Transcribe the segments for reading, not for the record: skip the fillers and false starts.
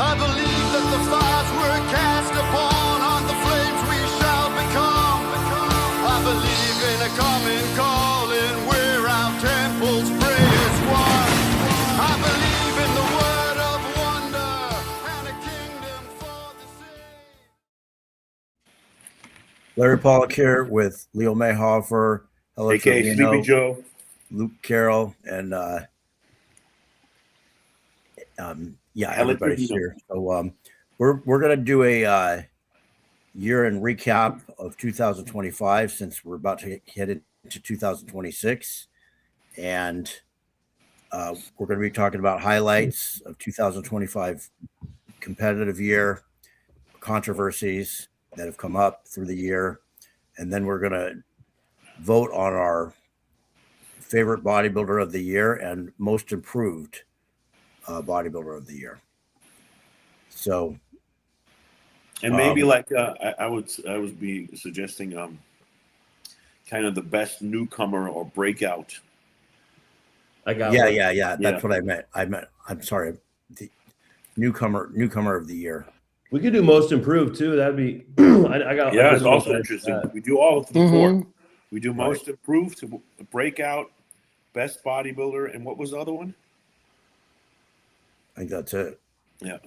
I believe that the fires we're cast upon are the flames we shall become. I believe in a common calling where our temples pray as one. I believe in the word of wonder and a kingdom for the saved. Larry Pollock here with Leo Mayrhofer, Hella AKA Trevino, Sleepy Joe, Luke Carroll, and everybody's here. So we're gonna do a year-end recap of 2025 since we're about to head into 2026, and we're going to be talking about highlights of 2025 competitive year, controversies that have come up through the year, and then we're going to vote on our favorite bodybuilder of the year and most improved bodybuilder of the year. So, and maybe I would be suggesting kind of the best newcomer or breakout. I got yeah. That's what I meant. I'm sorry, the newcomer of the year. We could do most improved too. That'd be It's also interesting. We do all of the four. We do most improved, to breakout, best bodybuilder, and what was the other one? I think that's it. Yeah.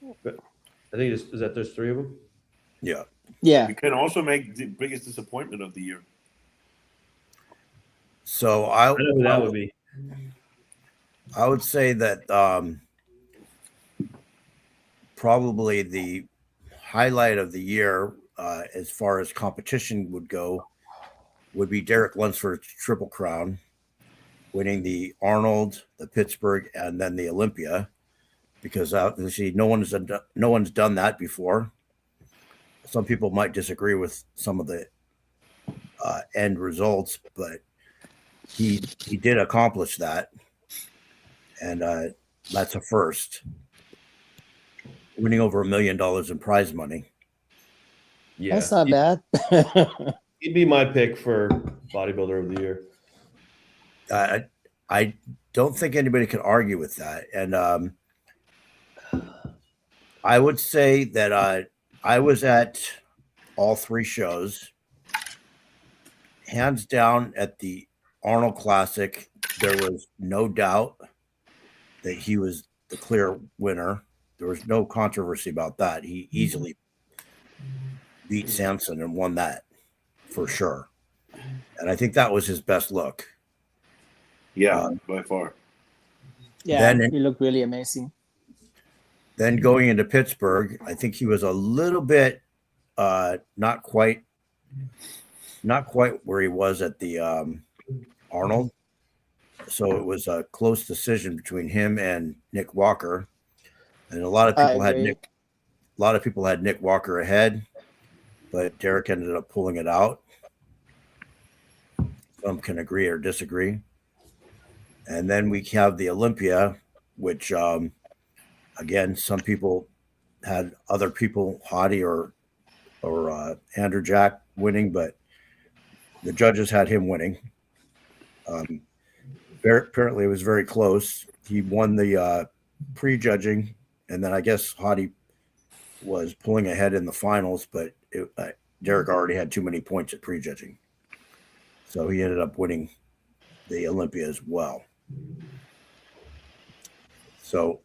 I think is that there's three of them. Yeah. You can also make the biggest disappointment of the year. So I know who that would be. I would say that probably the highlight of the year, as far as competition would go, would be Derek Lunsford's Triple Crown, winning the Arnold, the Pittsburgh, and then the Olympia, because obviously no one's done that before. Some people might disagree with some of the end results, but he did accomplish that, and that's a first. Winning over $1 million in prize money. Yeah, that's not bad. He'd be my pick for bodybuilder of the year. I don't think anybody could argue with that, and I would say that I was at all three shows. Hands down, at the Arnold Classic, there was no doubt that he was the clear winner. There was no controversy about that. He easily beat Samson and won that for sure. And I think that was his best look. Yeah, by far. Yeah, he looked really amazing. Then going into Pittsburgh, I think he was a little bit not quite where he was at the Arnold. So it was a close decision between him and Nick Walker. And a lot of people had Nick Walker ahead, but Derek ended up pulling it out. Some can agree or disagree. And then we have the Olympia, which again, some people had other people, Hottie or Andrew Jacked, winning, but the judges had him winning. Apparently, it was very close. He won the pre-judging, and then I guess Hottie was pulling ahead in the finals, but Derek already had too many points at pre-judging. So he ended up winning the Olympia as well. So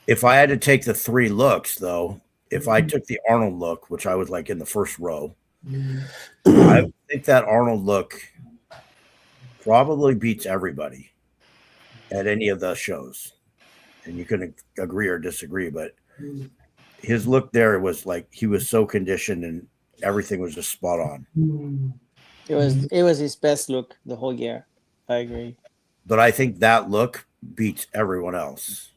if I had to take the three looks, though, if I took the Arnold look, which I was like in the first row, I think that Arnold look probably beats everybody at any of the shows. And you can agree or disagree, but his look there was like he was so conditioned and everything was just spot on. It was his best look the whole year. I agree. But I think that look beats everyone else.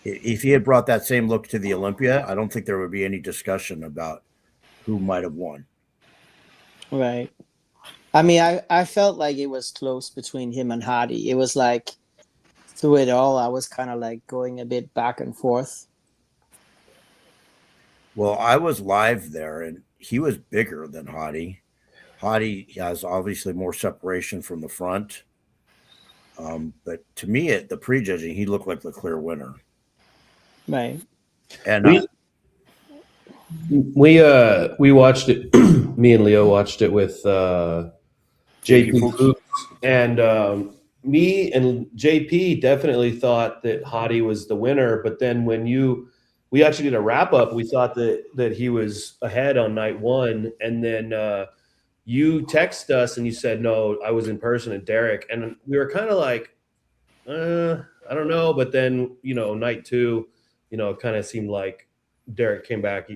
If he had brought that same look to the Olympia, I don't think there would be any discussion about who might have won. Right. I mean, I felt like it was close between him and Hottie. It was like through it all, I was kind of like going a bit back and forth. Well, I was live there, and he was bigger than Hottie. Hottie has obviously more separation from the front. But to me, at the prejudging, he looked like the clear winner. Right. And We watched it. Me and Leo watched it with JP Fuchs, and me and JP definitely thought that Hottie was the winner. But then when we actually did a wrap up, we thought that he was ahead on night one, and then you texted us and you said no, I was in person at Derek, and we were kind of like, I don't know. But then night two, it kind of seemed like Derek came back,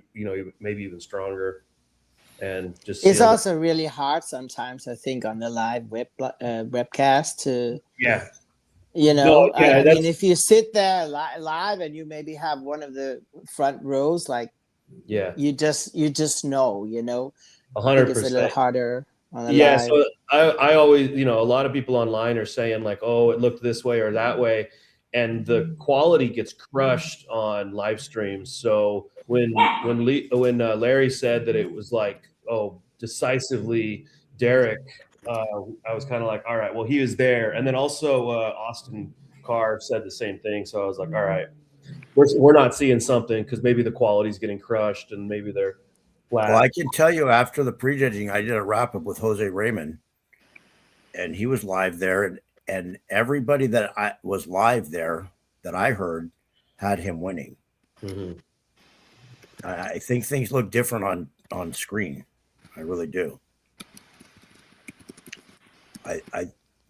maybe even stronger. And just it's also really hard sometimes, I think, on the live webcast to I mean, if you sit there live and you maybe have one of the front rows, like you just know 100%. It's a little harder on the live. So I always a lot of people online are saying like, oh, it looked this way or that way, and the quality gets crushed on live streams. So when Larry said that it was like, oh, decisively Derek, I was kind of like, all right, well, he was there. And then also Austin Carr said the same thing. So I was like, all right, we're not seeing something because maybe the quality's getting crushed and maybe they're flat. Well, I can tell you after the prejudging, I did a wrap up with Jose Raymond, and he was live there, and everybody that I was live there that I heard had him winning. Mm-hmm. I think things look different on screen. I really do.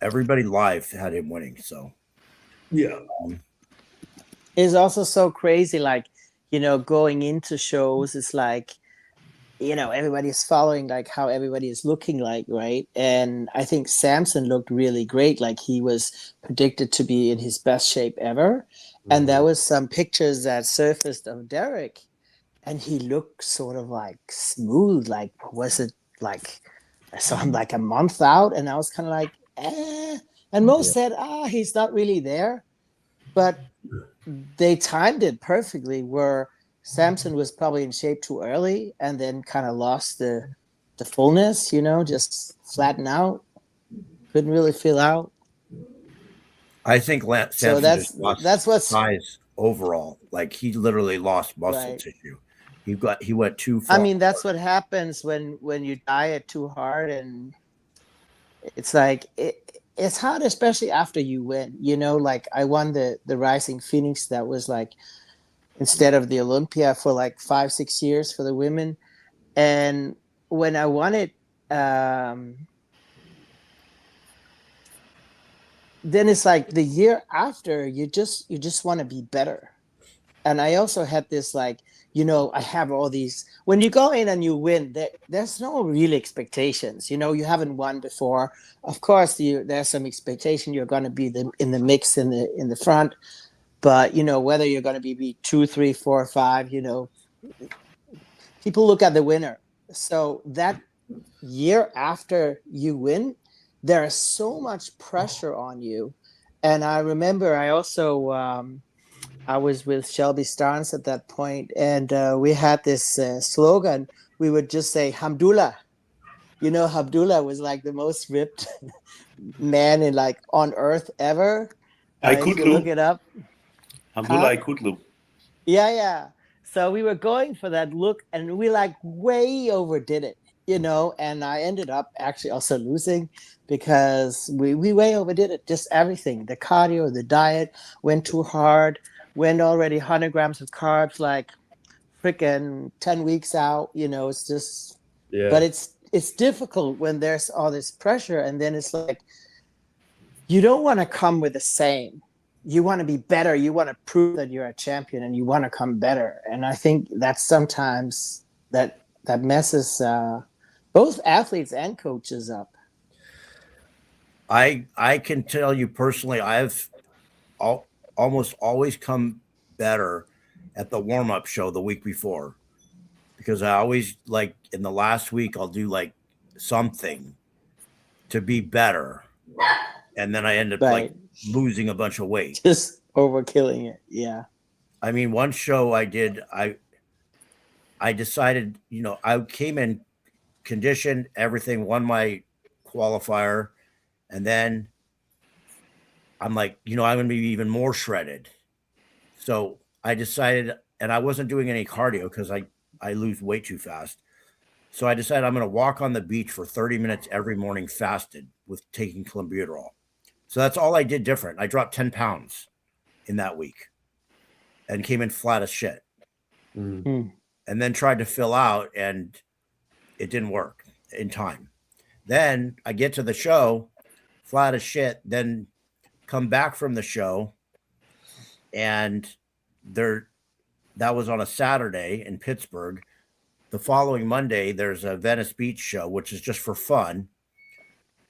Everybody live had him winning. So yeah, it's also so crazy. Like going into shows, it's like everybody's following like how everybody is looking like, right? And I think Samson looked really great. Like he was predicted to be in his best shape ever. Mm-hmm. And there was some pictures that surfaced of Derek, and he looked sort of like smooth. Like, was it like I saw him like a month out, and I was kind of like, eh. And most said, he's not really there. But they timed it perfectly where Samson was probably in shape too early and then kind of lost the fullness, just flatten out. Couldn't really fill out. I think Samson just lost size overall. Like he literally lost muscle tissue. He went too far. I mean, that's what happens when you diet too hard, and it's like it's hard, especially after you win. Like I won the Rising Phoenix, that was like instead of the Olympia for like 5-6 years for the women, and when I won it, then it's like the year after you just want to be better. And I also had this like, I have all these, when you go in and you win, there's no real expectations. You haven't won before. Of course, there's some expectation you're going to be in the mix in the front, but whether you're going to be 2, 3, 4, 5, people look at the winner. So that year after you win, there is so much pressure on you. And I remember I also I was with Shelby Starnes at that point, and we had this slogan. We would just say Hamdullah. Hamdullah was like the most ripped man in like on earth ever. If you look it up. Hamdullah Kutlu. Yeah. So we were going for that look, and we like way overdid it, and I ended up actually also losing because we way overdid it. Just everything, the cardio, the diet went too hard. Went already 100 grams of carbs, like freaking 10 weeks out. It's just, but it's difficult when there's all this pressure, and then it's like you don't want to come with the same. You want to be better. You want to prove that you're a champion, and you want to come better. And I think that sometimes that messes both athletes and coaches up. I can tell you personally, I've almost always come better at the warm-up show the week before, because I always like in the last week I'll do like something to be better, and then I end up like losing a bunch of weight, just overkilling it. Yeah, I mean, one show I did, I decided, I came in conditioned, everything, won my qualifier, and then I'm like, I'm going to be even more shredded. So I decided, and I wasn't doing any cardio because I lose weight too fast. So I decided I'm going to walk on the beach for 30 minutes every morning fasted with taking clenbuterol. So that's all I did different. I dropped 10 pounds in that week and came in flat as shit. And then tried to fill out, and it didn't work in time. Then I get to the show, flat as shit, then come back from the show, and that was on a Saturday in Pittsburgh. The following Monday, there's a Venice Beach show, which is just for fun.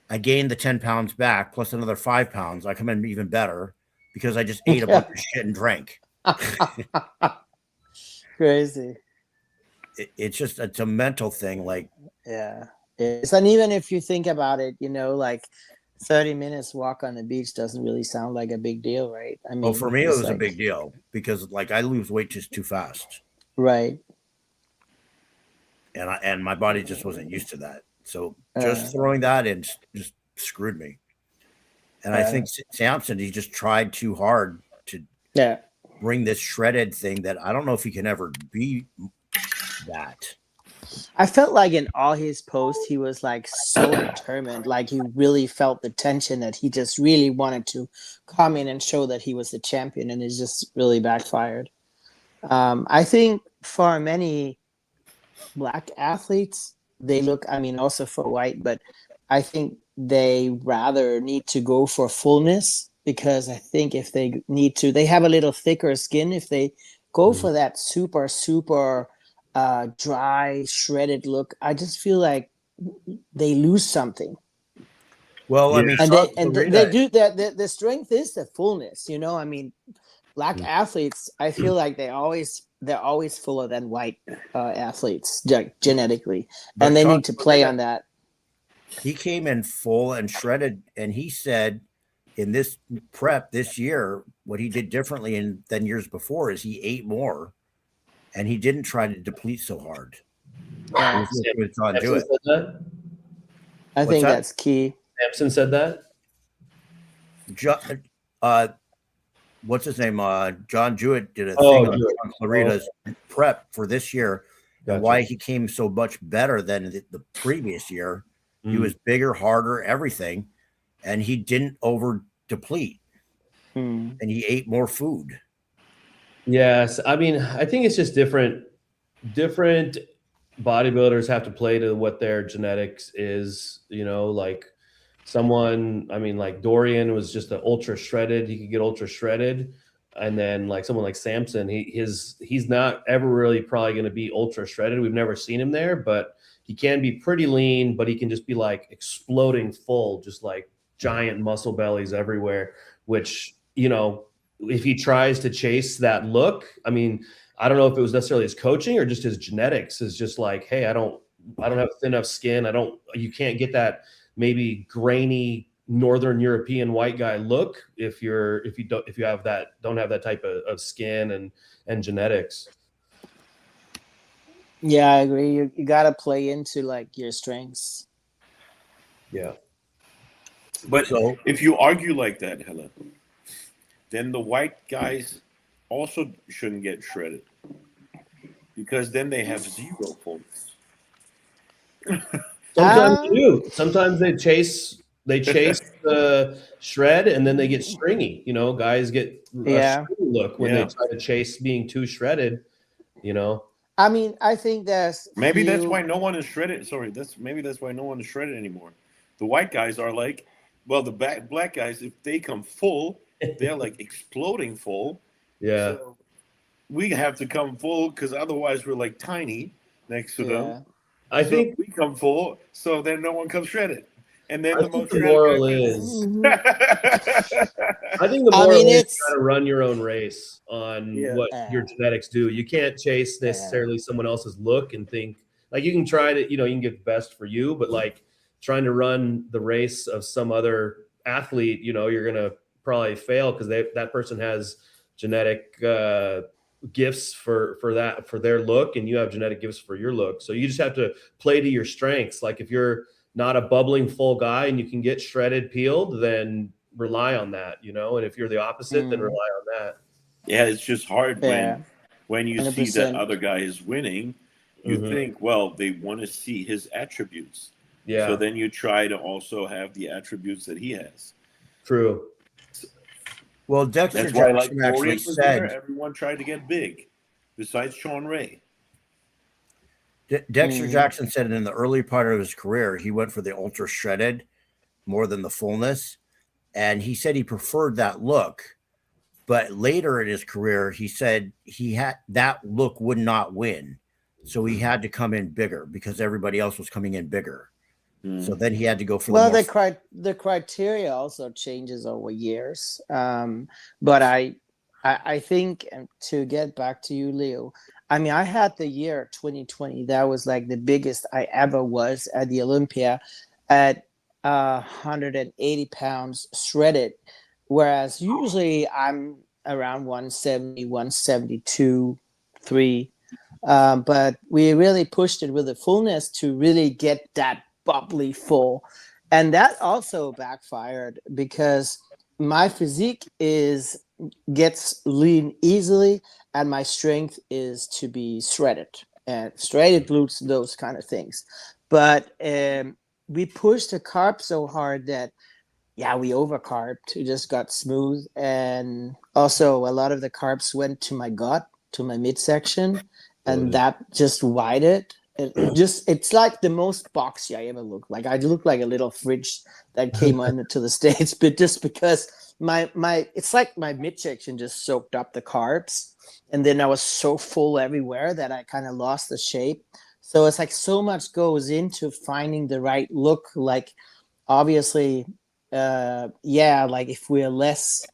I gained the 10 pounds back, plus another 5 pounds. I come in even better because I just ate a bunch of shit and drank. Crazy. It's a mental thing. Like, yeah, it's, and even if you think about it, like 30 minutes walk on the beach doesn't really sound like a big deal, right? I mean, well, for me, it was like a big deal because like I lose weight just too fast. Right. And my body just wasn't used to that. So just throwing that in just screwed me. And I think Samson, he just tried too hard to bring this shredded thing that I don't know if he can ever be that. I felt like in all his posts, he was like so determined, like he really felt the tension that he just really wanted to come in and show that he was the champion, and it just really backfired. I think for many Black athletes, they look, I mean, also for white, but I think they rather need to go for fullness, because I think if they need to, they have a little thicker skin. If they go for that super, super dry, shredded look, I just feel like they lose something. Well, I mean, they do that. The strength is the fullness, I mean, Black athletes, I feel like they're always fuller than white athletes genetically, and they need to play on that. He came in full and shredded, and he said in this prep this year, what he did differently than years before is he ate more, and he didn't try to deplete so hard. I think that's key. Samson said that. What's his name? John Jewett did a thing on Shawn Clarida's prep for this year, and why he came so much better than the previous year. He was bigger, harder, everything, and he didn't over deplete, and he ate more food. Yes, I mean, I think it's just different bodybuilders have to play to what their genetics is, like someone, I mean, like Dorian was just an ultra shredded, he could get ultra shredded. And then like someone like Samson, he's not ever really probably going to be ultra shredded. We've never seen him there, but he can be pretty lean, but he can just be like exploding full, just like giant muscle bellies everywhere, which, if he tries to chase that look, I mean, I don't know if it was necessarily his coaching or just his genetics is just like, hey, I don't have thin enough skin. You can't get that maybe grainy Northern European white guy look if you don't have that type of skin and genetics. Yeah, I agree. You got to play into like your strengths. Yeah. But if you argue like that, Hella, then the white guys also shouldn't get shredded, because then they have zero fullness. Sometimes they do. Sometimes they chase the shred and then they get stringy. Guys get a stringy look when they try to chase being too shredded. I mean, I think that's why no one is shredded. Sorry, that's why no one is shredded anymore. The white guys are like, well, the black guys, if they come full, they're like exploding full. Yeah. So we have to come full because otherwise we're like tiny next to them. I think we come full, so then no one comes shredded. And then I think the moral is try to run your own race on what your genetics do. You can't chase necessarily someone else's look and think like you can try to, you can get the best for you, but like trying to run the race of some other athlete, you're gonna probably fail because that person has genetic gifts for their look, and you have genetic gifts for your look. So you just have to play to your strengths. Like if you're not a bubbling full guy and you can get shredded peeled, then rely on that, you know, and if you're the opposite, then rely on that. Yeah, it's just hard Yeah. when you see 100%. that other guy is winning. You think, well, they want to see his attributes. Yeah. So then you try to also have the attributes that he has. True. Well, Dexter That's why, like, Jackson actually was there, said everyone tried to get big, besides Sean Ray. Dexter Jackson said in the early part of his career, he went for the ultra shredded more than the fullness. And he said he preferred that look. But later in his career, he said he had that look would not win. So he had to come in bigger because everybody else was coming in bigger. So then he had to go for the criteria also changes over years. But I think, to get back to you, Leo, I mean, I had the year 2020. That was like the biggest I ever was at the Olympia at 180 pounds shredded. Whereas usually I'm around 170, 172, 3. But we really pushed it with the fullness to really get that bubbly full. And that also backfired because my physique gets lean easily, and my strength is to be shredded and shredded glutes, those kind of things. But we pushed the carb so hard that we overcarbed. It just got smooth. And also a lot of the carbs went to my gut, to my midsection, and that just widened. It's like the most boxy I ever looked. Like I look like a little fridge that came into the States, but just because my it's like my midsection just soaked up the carbs, and then I was so full everywhere that I kind of lost the shape. So it's like so much goes into finding the right look. Like obviously, like if we're less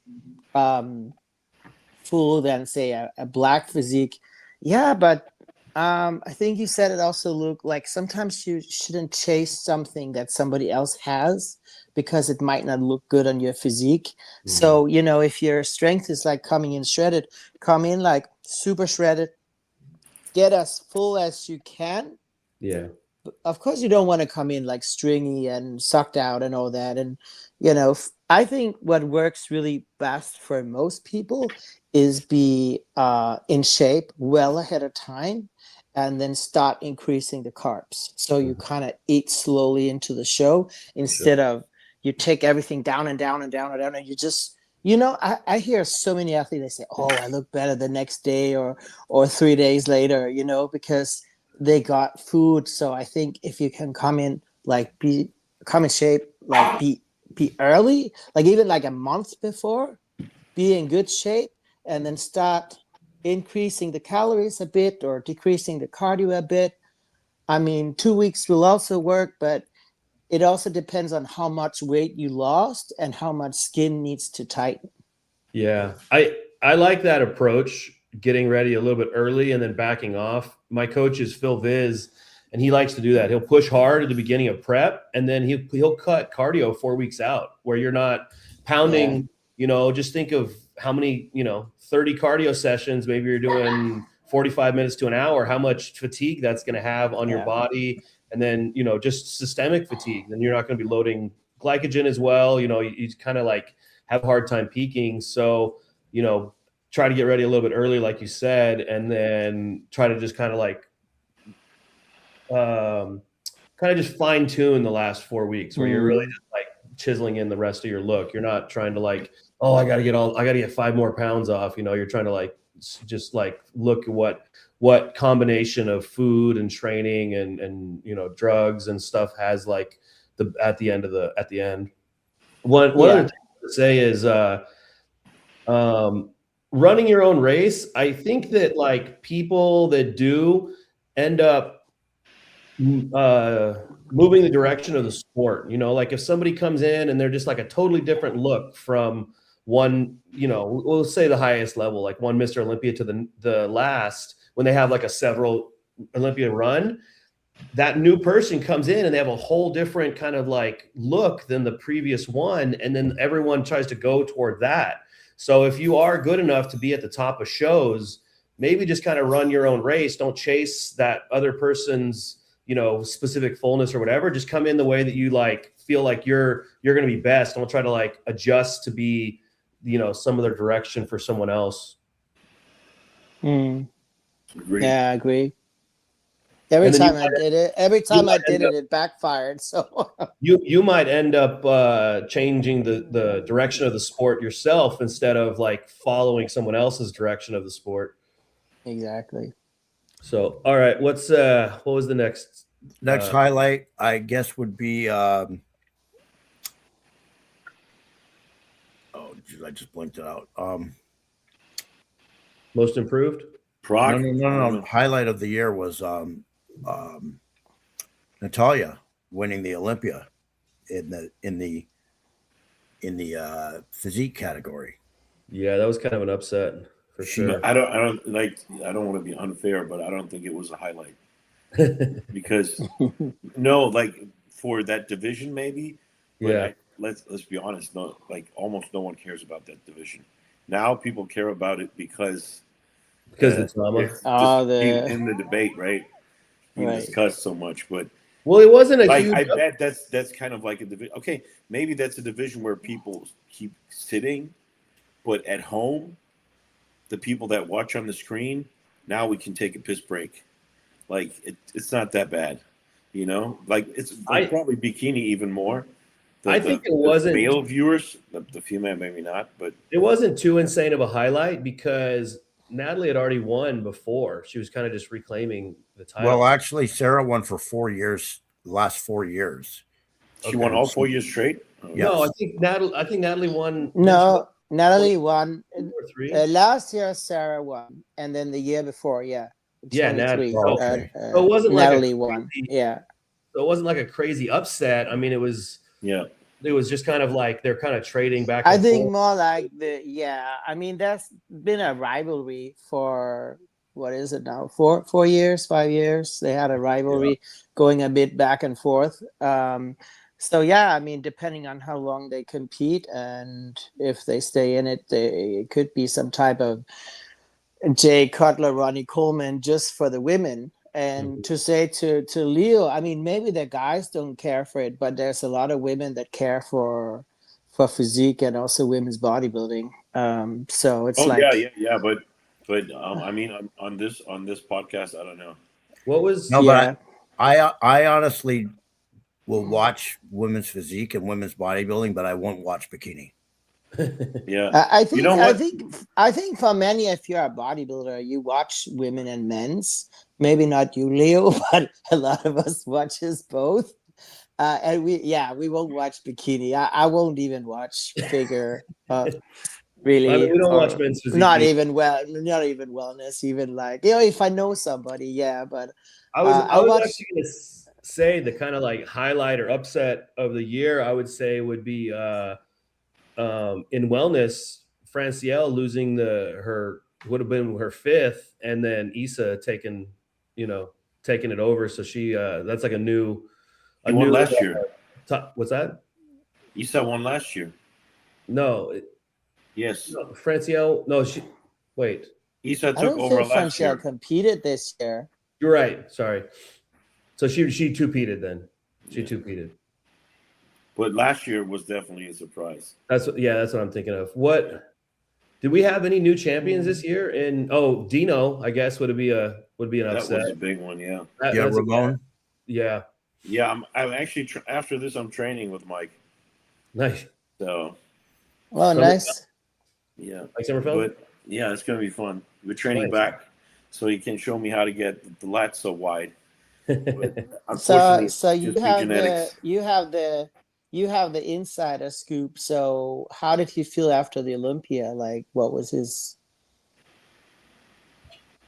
full than say a black physique, but I think you said it also, Luke, like sometimes you shouldn't chase something that somebody else has because it might not look good on your physique. So, you know, if your strength is like coming in shredded, come in like super shredded, get as full as you can. Yeah. Of course, you don't want to come in like stringy and sucked out and all that. And, you know, I think what works really best for most people is be in shape well ahead of time and then start increasing the carbs. So you kind of eat slowly into the show instead of you take everything down and down and down and down. And you just, you know, I hear so many athletes, they say, oh, I look better the next day or 3 days later, you know, because they got food. So I think if you can come in, like come in shape, like be early, like even like a month before, be in good shape, and then start increasing the calories a bit or decreasing the cardio a bit. I mean, 2 weeks will also work, but it also depends on how much weight you lost and how much skin needs to tighten. Yeah, I like that approach, getting ready a little bit early and then backing off. My coach is Phil Viz, and he likes to do that. He'll push hard at the beginning of prep, and then he'll cut cardio 4 weeks out where you're not pounding, you know, just think of how many, 30 cardio sessions, maybe you're doing 45 minutes to an hour, how much fatigue that's going to have on your body. And then, just systemic fatigue. Then you're not going to be loading glycogen as well. You kind of like have a hard time peaking. So, try to get ready a little bit early, like you said, and then try to just kind of like, just fine tune the last 4 weeks where you're really just like chiseling in the rest of your look. You're not trying to like, oh, I got to get 5 more pounds off. You're trying to like, just like look at what combination of food and training and drugs and stuff has like at the end. One other thing to say is running your own race. I think that like people that do end up moving the direction of the sport, like if somebody comes in and they're just like a totally different look from one, we'll say the highest level, like one Mr. Olympia to the last, when they have like a several Olympia run, that new person comes in and they have a whole different kind of like look than the previous one. And then everyone tries to go toward that. So if you are good enough to be at the top of shows, maybe just kind of run your own race. Don't chase that other person's specific fullness or whatever. Just come in the way that you like, feel like you're going to be best. And we'll try to like adjust to be, some other direction for someone else. Mm. Agreed. Yeah, I agree. Every time I did it, it backfired. So you might end up changing the direction of the sport yourself instead of like following someone else's direction of the sport. Exactly. So, all right, what was the next highlight? I guess would be. I just blinked it out. Most improved. Proc? No. Highlight of the year was Natalia winning the Olympia in the physique category. Yeah, that was kind of an upset for sure. I don't want to be unfair, but I don't think it was a highlight because for that division maybe. Yeah. Let's be honest. No, almost no one cares about that division. Now people care about it because the drama. In the debate, right? We discussed so much, but it wasn't a huge. I bet that's kind of like a division. Okay, maybe that's a division where people keep sitting, but at home, the people that watch on the screen, now we can take a piss break. It's not that bad, it's probably bikini even more. I think it wasn't male viewers, the female maybe not, but it wasn't too insane of a highlight because Natalie had already won before. She was kind of just reclaiming the title. Well, actually, Sarah won for 4 years. The last 4 years, she won all 4 years straight. Yes. No, I think Natalie won. No, Natalie won. Last year, Sarah won, and then the year before, Natalie. Okay. So it wasn't Natalie won. Yeah. So it wasn't like a crazy upset. I mean, it was. Yeah. It was just kind of like they're kind of trading back. I think more like I mean, there's been a rivalry for what is it now? 5 years. They had a rivalry going a bit back and forth. So I mean, depending on how long they compete and if they stay in it, it could be some type of Jay Cutler, Ronnie Coleman just for the women. And to say to Leo, I mean, maybe the guys don't care for it, but there's a lot of women that care for physique and also women's bodybuilding. So it's but I mean, on this podcast, I don't know. What was but I honestly will watch women's physique and women's bodybuilding, but I won't watch bikini. I think for many, if you're a bodybuilder, you watch women and men's. Maybe not you, Leo, but a lot of us watches both. And we won't watch bikini. I won't even watch figure. Really, I mean, we don't watch men's physique. Not even wellness. Even like if I know somebody, but I was actually going to say the kind of like highlight or upset of the year. I would say would be in wellness, Francielle losing would have been her 5th, and then Issa taking it over. So she that's like a new last year. What's that? Issa won last year. No. Yes. No, Francielle. No, she. Wait. Issa took over last year. Francielle competed this year. You're right. Sorry. So she two-peated then. She two-peated. But last year was definitely a surprise. That's what I'm thinking of. What did we have any new champions this year? And Dino, I guess would be an upset. That was a big one, yeah. Ramon. Yeah. Yeah, I'm actually after this. I'm training with Mike. Nice. So. Well, nice. Yeah. Like Summerfeld? But it's gonna be fun. We're training back, so he can show me how to get the lats so wide. So you have the insider scoop. So how did he feel after the Olympia? Like, what was his?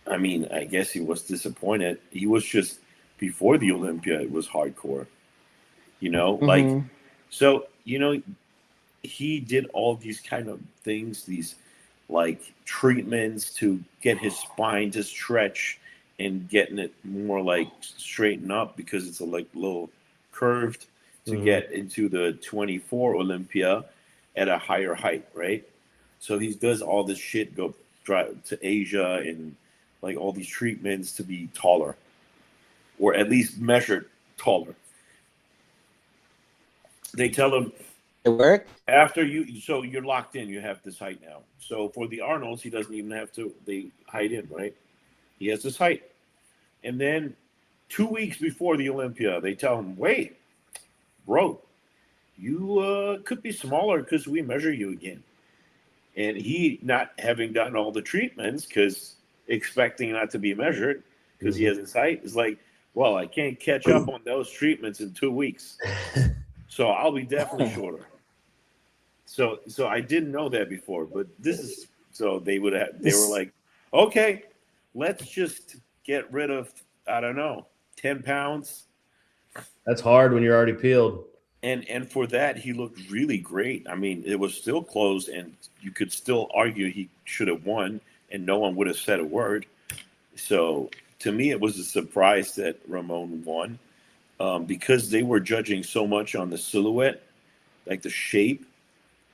I mean, I guess he was disappointed. He was just before the Olympia. It was hardcore, he did all these kind of things, these like treatments to get his spine to stretch and getting it more like straighten up because it's a little curved to get into the 24 Olympia at a higher height, right? So he does all this shit, go drive to Asia and like all these treatments to be taller. or at least measured taller. They tell him It work? after so you're locked in. You have this height now. So for the Arnolds, he doesn't even have to. They height in, right? He has this height, and then 2 weeks before the Olympia, they tell him, "Wait, bro, you could be smaller because we measure you again." And he, not having done all the treatments, because expecting not to be measured because he has his height, is like, well, I can't catch up on those treatments in 2 weeks, so I'll be definitely shorter. So I didn't know that before, but this is so they were like, okay, let's just get rid of, I don't know, 10 pounds. That's hard when you're already peeled. And for that, he looked really great. I mean, it was still closed, and you could still argue he should have won, and no one would have said a word. So to me, it was a surprise that Ramon won, because they were judging so much on the silhouette, like the shape,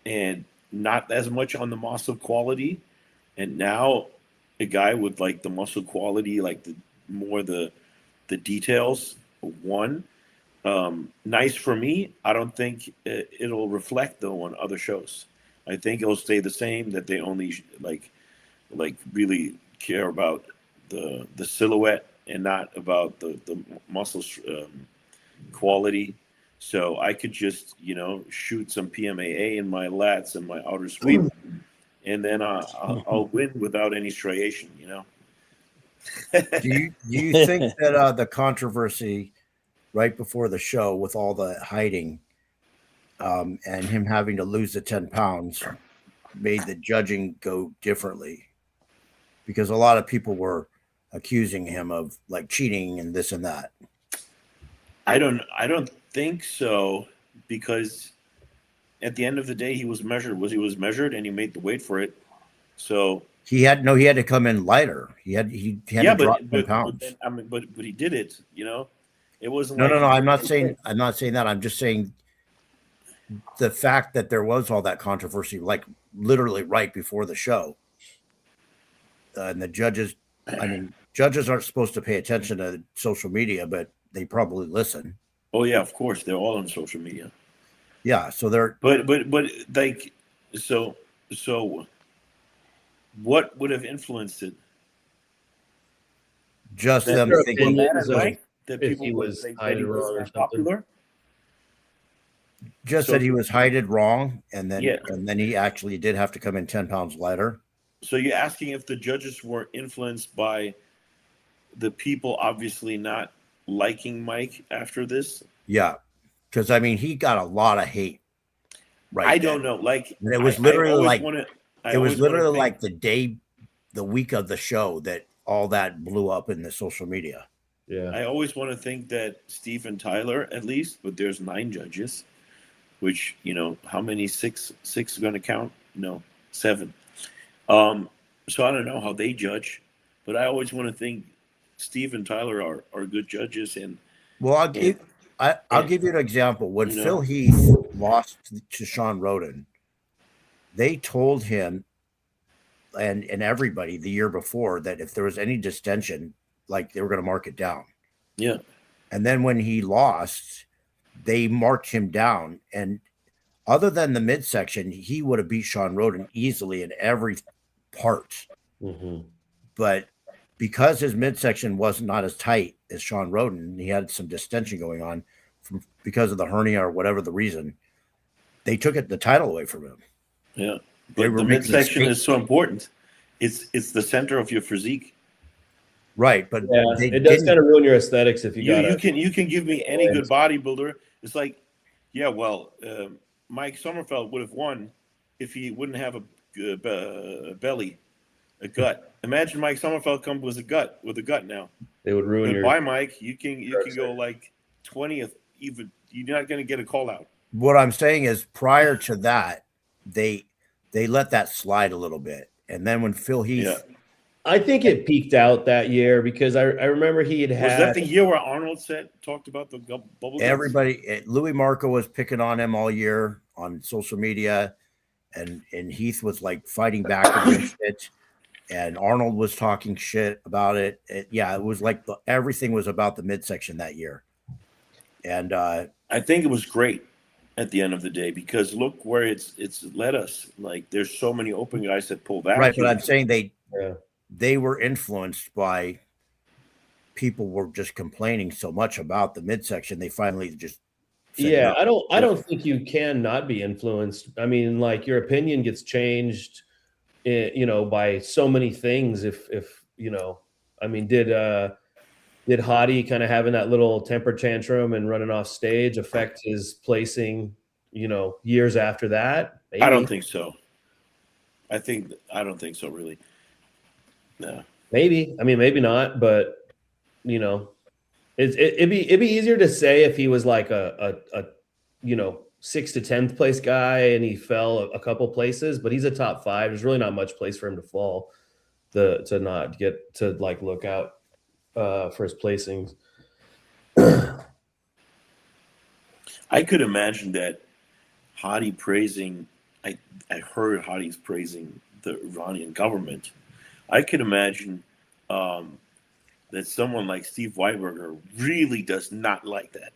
and not as much on the muscle quality. And now a guy with like the muscle quality, like the details won. Nice for me. I don't think it'll reflect though on other shows. I think it'll stay the same, that they only like really care about the silhouette and not about the muscle quality. So I could just, shoot some PMAA in my lats and my outer sweep, and then I'll win without any striation, Do you think that the controversy right before the show with all the hiding and him having to lose the 10 pounds made the judging go differently? Because a lot of people were accusing him of like cheating and this and that. I don't think so, because at the end of the day, he was measured. He was measured, and he made the weight for it. So he had to come in lighter. He had to drop 10 pounds. But he did it. It wasn't. No. I'm not saying that. I'm just saying the fact that there was all that controversy, like literally right before the show, and the judges. I mean, judges aren't supposed to pay attention to social media, but they probably listen. Oh yeah, of course, they're all on social media. Yeah, so they're. But like, so what would have influenced it? Just them thinking that people he was hiding wrong or popular. Just that he was hided wrong, and then he actually did have to come in 10 pounds lighter. So you're asking if the judges were influenced by the people obviously not liking Mike after this? Yeah, because I mean, he got a lot of hate. Right. I don't know. Like, it was literally like the week of the show that all that blew up in the social media. Yeah. I always want to think that Steve and Tyler, at least, but there's 9 judges, which, how many? Six are going to count? No, 7. So I don't know how they judge, but I always want to think Steve and Tyler are good judges. And well, I'll give you an example. When Phil Heath lost to Shawn Roden, they told him and everybody the year before that if there was any distension, like they were going to mark it down. Yeah. And then when he lost, they marked him down. And other than the midsection, he would have beat Shawn Roden easily in every part. Mm-hmm. But because his midsection was not as tight as Shawn Roden, he had some distension going on because of the hernia or whatever the reason. They took the title away from him. Yeah, but the midsection is so important. It's the center of your physique. Right, but it does kind of ruin your aesthetics if you can give me any good bodybuilder. It's like, Mike Sommerfeld would have won if he wouldn't have a belly, a gut. Imagine Mike Sommerfeld comes with a gut now. They would ruin your. Why, Mike? You can go like 20th. Even you're not going to get a call out. What I'm saying is, prior to that, they let that slide a little bit, and then when Phil Heath. Yeah. I think it peaked out that year because I remember he had. Was that the year where Arnold talked about the bubble? Everybody, Louis Marco was picking on him all year on social media, and Heath was like fighting back against it, and Arnold was talking shit about it. Yeah, it was like everything was about the midsection that year. And I think it was great at the end of the day, because look where it's led us. Like, there's so many open guys that pull that. right, but I'm saying they were influenced by people were just complaining so much about the midsection. They finally just said, yeah, no. I don't think you can not be influenced. I mean, like, your opinion gets changed, you know, by so many things. If you know, I mean, did Hottie kind of having that little temper tantrum and running off stage affect his placing, you know, years after that? Maybe. I don't think so. I don't think so, really. No. Maybe. I mean, maybe not, but you know, it'd be easier to say if he was like a you know, 6th to 10th place guy and he fell a couple places, but he's a top 5. There's really not much place for him to fall to not get to like look out for his placings. I could imagine that Hottie praising. I heard Hottie's praising the Iranian government. I could imagine that someone like Steve Weinberger really does not like that.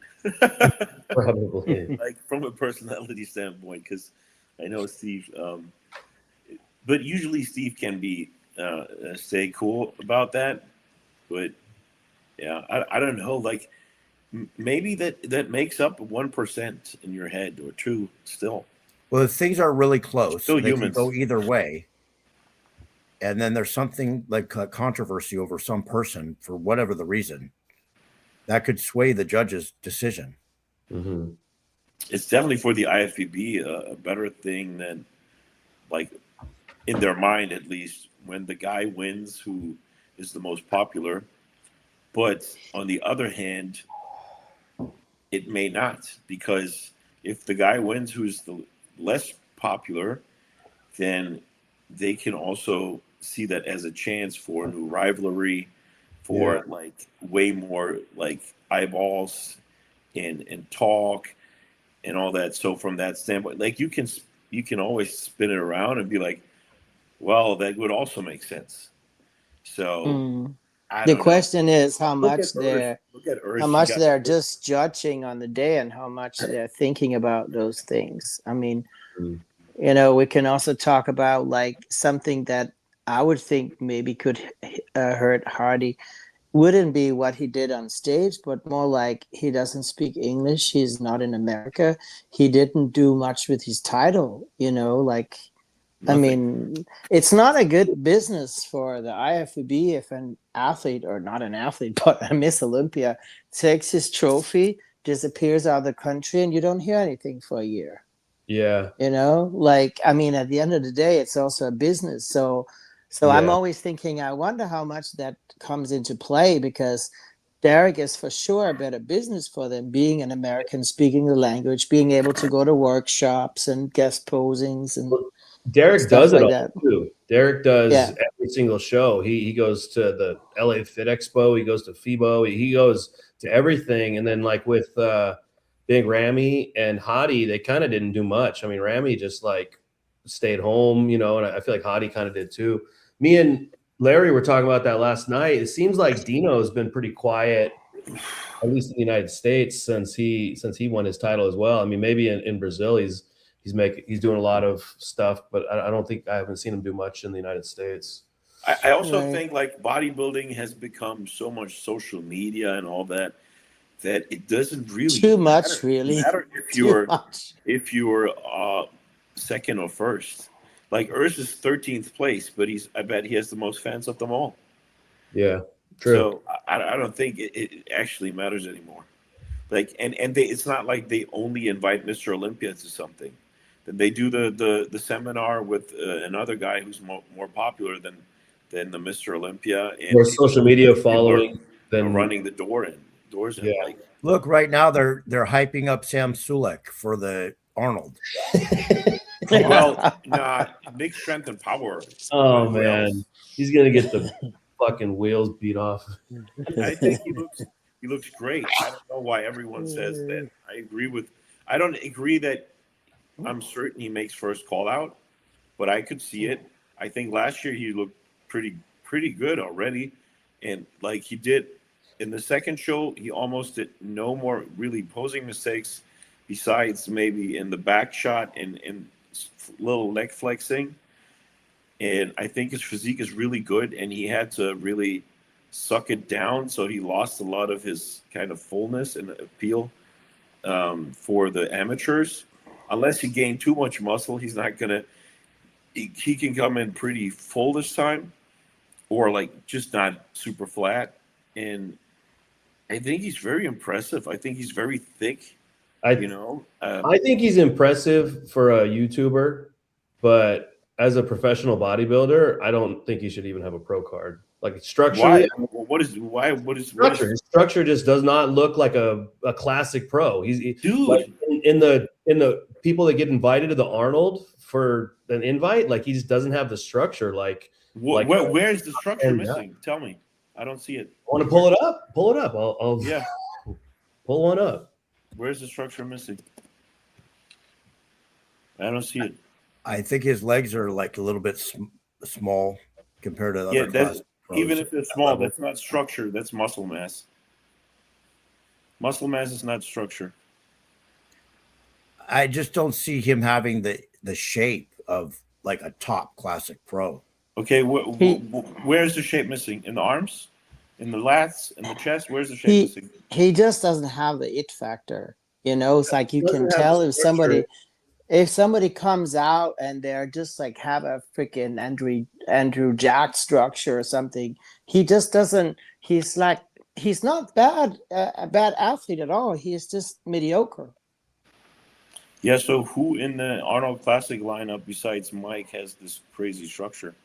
Probably. Like, from a personality standpoint, because I know Steve. But usually Steve can be stay cool about that. But yeah, I don't know. Like, maybe that makes up 1% in your head or 2 still. Well, if things are really close, Still they humans. can go either way. And then there's something like a controversy over some person for whatever the reason that could sway the judge's decision. Mm-hmm. It's definitely for the IFBB a better thing than, like, in their mind at least, when the guy wins who is the most popular. But on the other hand, it may not, because if the guy wins who's the less popular, then they can also see that as a chance for a new rivalry, for like way more like eyeballs and talk and all that. So from that standpoint, like, you can always spin it around and be like, well, that would also make sense. So the question is how much they're just judging on the day and how much they're thinking about those things. I mean, you know, we can also talk about like something that I would think maybe could hurt Hardy. Wouldn't be what he did on stage, but more like he doesn't speak English. He's not in America. He didn't do much with his title, you know, like, nothing. I mean, it's not a good business for the IFBB if an athlete, or not an athlete, but a Miss Olympia, takes his trophy, disappears out of the country, and you don't hear anything for a year. Yeah. You know, like, I mean, at the end of the day, it's also a business. So I'm always thinking, I wonder how much that comes into play, because Derek is for sure a better business for them, being an American, speaking the language, being able to go to workshops and guest posings and Derek does it like all too. Derek does every single show. He goes to the LA Fit Expo. He goes to FIBO. He goes to everything. And then, like, with Big Ramy and Hottie, they kind of didn't do much. I mean, Ramy just like stayed home, you know, and I feel like Hottie kind of did too. Me and Larry were talking about that last night. It seems like Dino's been pretty quiet, at least in the United States, since he won his title as well. I mean, maybe in Brazil he's doing a lot of stuff, but I haven't seen him do much in the United States. I also think, like, bodybuilding has become so much social media and all that it doesn't really matter if you're second or first. Like, Urs is 13th place, but I bet he has the most fans of them all. Yeah, true. So I don't think it actually matters anymore. Like, and it's not like they only invite Mr. Olympia to something. Then they do the seminar with another guy who's more popular than the Mr. Olympia, and more social media following than running the doors in. Like, look, right now they're hyping up Sam Sulek for the Arnold. Well, big strength and power. Oh man, he's gonna get the fucking wheels beat off. I think he looks great. I don't know why everyone says that. I don't agree that I'm certain he makes first call out, but I could see it. I think last year he looked pretty good already. And like he did in the second show, he almost did no more really posing mistakes besides maybe in the back shot and little leg flexing. And I think his physique is really good, and he had to really suck it down, so he lost a lot of his kind of fullness and appeal for the amateurs. Unless he gained too much muscle, he's not gonna. He can come in pretty full this time, or like just not super flat. And I think he's very impressive. I think he's very thick. I think he's impressive for a YouTuber, but as a professional bodybuilder, I don't think he should even have a pro card. Like structurally, what is structure? His structure just does not look like a classic pro. Dude, like in the people that get invited to the Arnold for an invite, like he just doesn't have the structure. Where's the structure missing? Tell me, I don't see it. I want to pull it up. Pull it up. I'll pull one up. Where's the structure missing? I don't see it. I think his legs are like a little bit small compared to other class pros. Even if they're small, that's not structure. That's muscle mass. Muscle mass is not structure. I just don't see him having the shape of like a top classic pro. Okay, where's the shape missing? In the arms? In the lats? In the chest? Where's the shape missing? He just doesn't have the it factor. It's like you can tell if somebody comes out and they're just like have a freaking Andrew Jacked structure or something. He just doesn't. He's not bad, a bad athlete at all. He's just mediocre. Yeah. So who in the Arnold Classic lineup besides Mike has this crazy structure?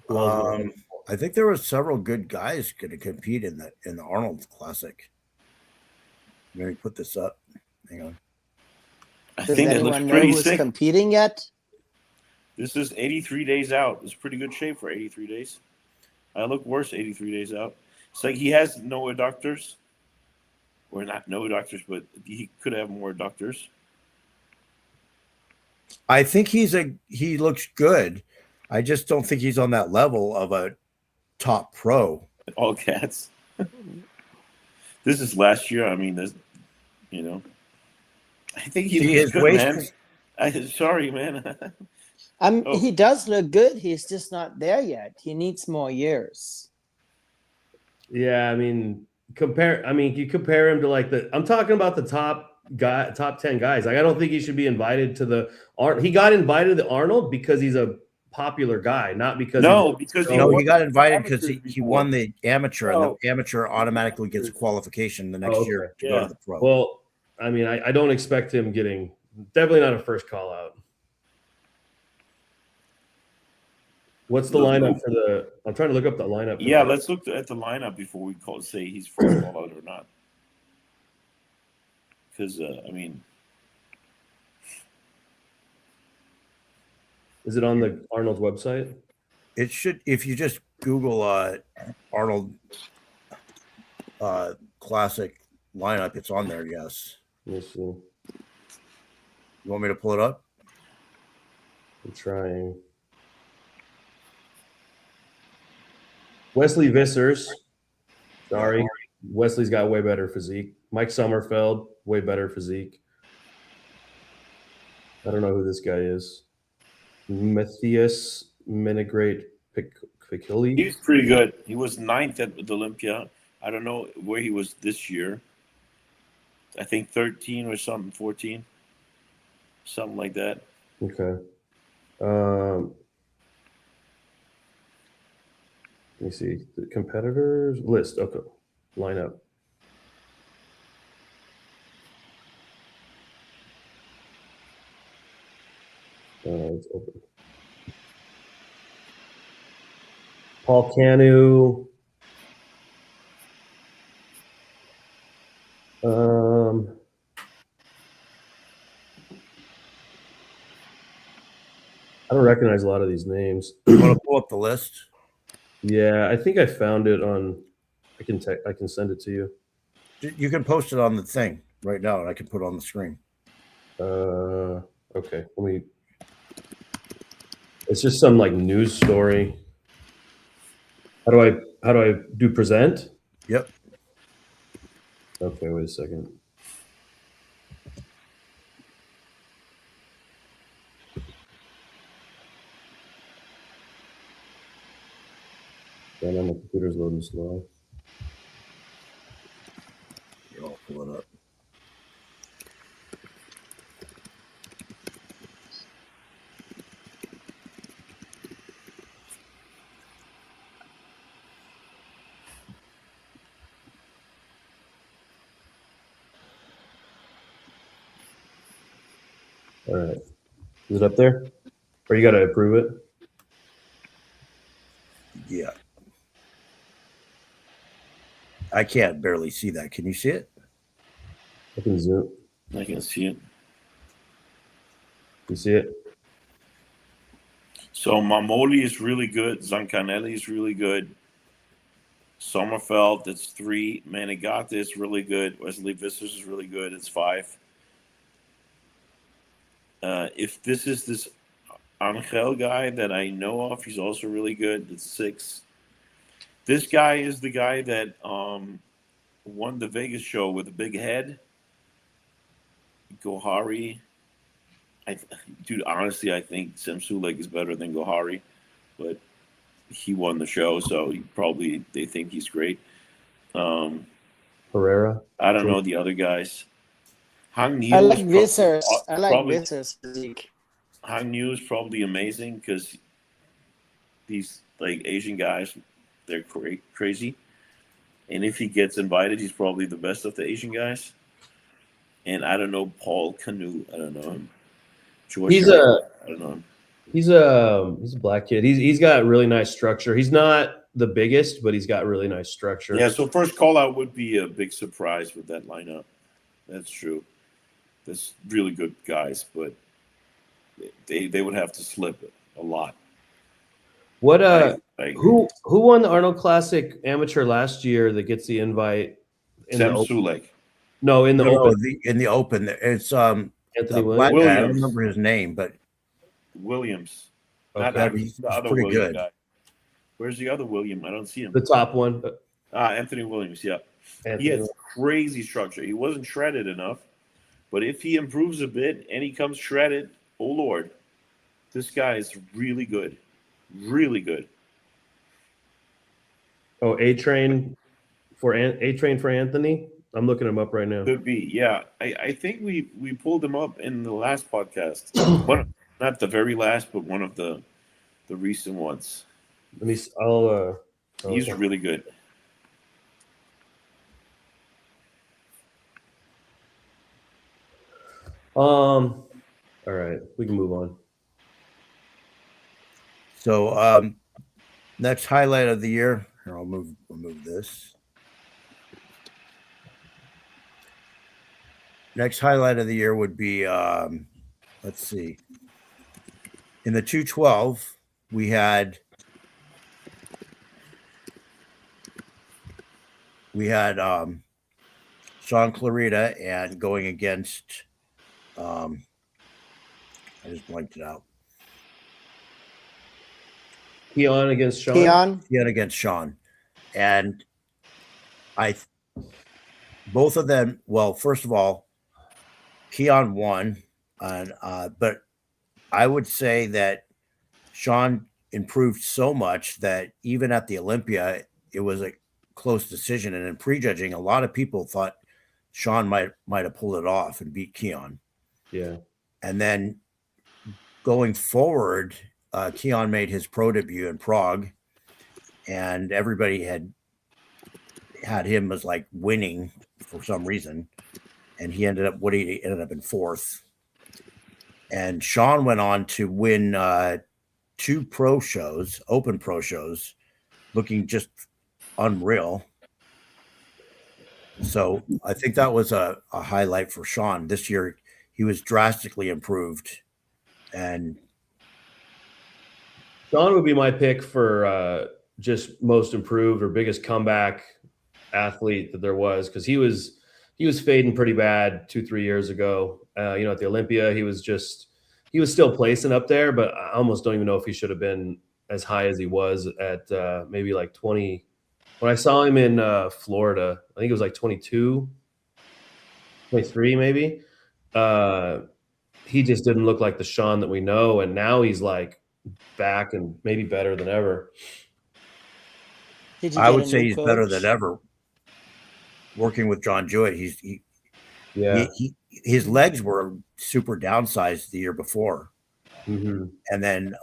I think there were several good guys going to compete in the Arnold Classic. Let me put this up. Hang on. Does anyone know who's competing yet? This is 83 days out. It's pretty good shape for 83 days. I look worse 83 days out. It's like he has no adductors. Or not no adductors, but he could have more adductors. I think he looks good. I just don't think he's on that level of a top pro. All cats. This is last year. I mean, I think he's good, man. Sorry, man. He does look good. He's just not there yet. He needs more years. Yeah, I mean, you compare him to I'm talking about the top 10 guys. Like, I don't think he should be invited to the Arnold. He got invited to the Arnold because he's a popular guy, not because he got invited because he won the amateur, and the amateur automatically gets a qualification the next year to go to the pro. Well, I mean, I don't expect him getting definitely not a first call out. What's the lineup for the? I'm trying to look up the lineup. Yeah, let's look at the lineup before we say he's first call out or not. Because I mean, is it on the Arnold website? It should. If you just Google Arnold Classic lineup, it's on there. Yes. Let me see. You want me to pull it up? I'm trying. Wesley Vissers. Sorry. Wesley's got way better physique. Mike Sommerfeld, way better physique. I don't know who this guy is. Matthias Menegrate Picoli. He's pretty good. He was 9th at Olympia. I don't know where he was this year. I think 13 or something, 14. Something like that. Okay. Let me see. The competitors list. Okay. Lineup. It's open. Paul Canu. I don't recognize a lot of these names. You want to pull up the list? Yeah, I think I found it on. I can send it to you. You can post it on the thing right now, and I can put it on the screen. Okay. Let me. It's just some like news story. How do I do present? Yep. Okay, wait a second. Damn, my computer's loading slow. I'll pull it up. All right. Is it up there? Or you got to approve it? Yeah. I can't barely see that. Can you see it? I can zoom. I can see it. You see it? So Mamoli is really good. Zancanelli is really good. Sommerfeld, that's 3. Manigata is really good. Wesley Vissers is really good. It's 5. If this is this Angel guy that I know of, he's also really good. It's 6. This guy is the guy that won the Vegas show with a big head. Gohari. Dude, honestly, I think Semsulek is better than Gohari, but he won the show, so they think he's great. Herrera? I don't know the other guys. Hang Niu I like is Vissers. I like probably- Vissers' physique. Hang Niu is probably amazing because these like Asian guys, they're crazy. And if he gets invited, he's probably the best of the Asian guys. And I don't know Paul Canoe. I don't know him. George He's I don't know him. He's a black kid. He's got really nice structure. He's not the biggest, but he's got really nice structure. Yeah, so first call out would be a big surprise with that lineup. That's true. That's really good guys, but they would have to slip it a lot. What I agree. who won the Arnold Classic Amateur last year that gets the invite in the open? Semsulek. No, in the No, open. in the open, it's Anthony the Williams. black guy. I don't Williams. remember his name, but Williams. Okay. he's the other pretty William good. guy. Where's the other William? I don't see him. The top one. Anthony Williams, yeah. Anthony He has crazy structure. He wasn't shredded enough, but if he improves a bit and he comes shredded, oh Lord, this guy is really good. Really good. Oh, A Train for Anthony. I'm looking him up right now. Could be, yeah. I think we pulled him up in the last podcast. Not the very last, but one of the recent ones. Let me. He's really good. All right, we can move on. So next highlight of the year. Here, I'll remove this. Next highlight of the year would be let's see. In the 212, we had Shawn Clarida and going against I just blanked it out. Keone against Shawn. Keone. Against Shawn. And both of them, well, first of all, Keone won, but I would say that Shawn improved so much that even at the Olympia, it was a close decision. And in prejudging, a lot of people thought Shawn might have pulled it off and beat Keone. Yeah. And then going forward, Keone made his pro debut in Prague, and everybody had him as like winning for some reason, and he ended up in 4th. And Shawn went on to win 2 pro shows, open pro shows, looking just unreal. So I think that was a highlight for Shawn this year. He was drastically improved, and Shawn would be my pick for just most improved or biggest comeback athlete that there was, because he was fading pretty bad 2-3 years ago. At the Olympia, he was just he was still placing up there, but I almost don't even know if he should have been as high as he was at maybe like 20. When I saw him in Florida, I think it was like 22, 23 maybe. He just didn't look like the Shawn that we know, and now he's like back and maybe better than ever. I would say he's better than ever. Working with John Jewett, his legs were super downsized the year before, and then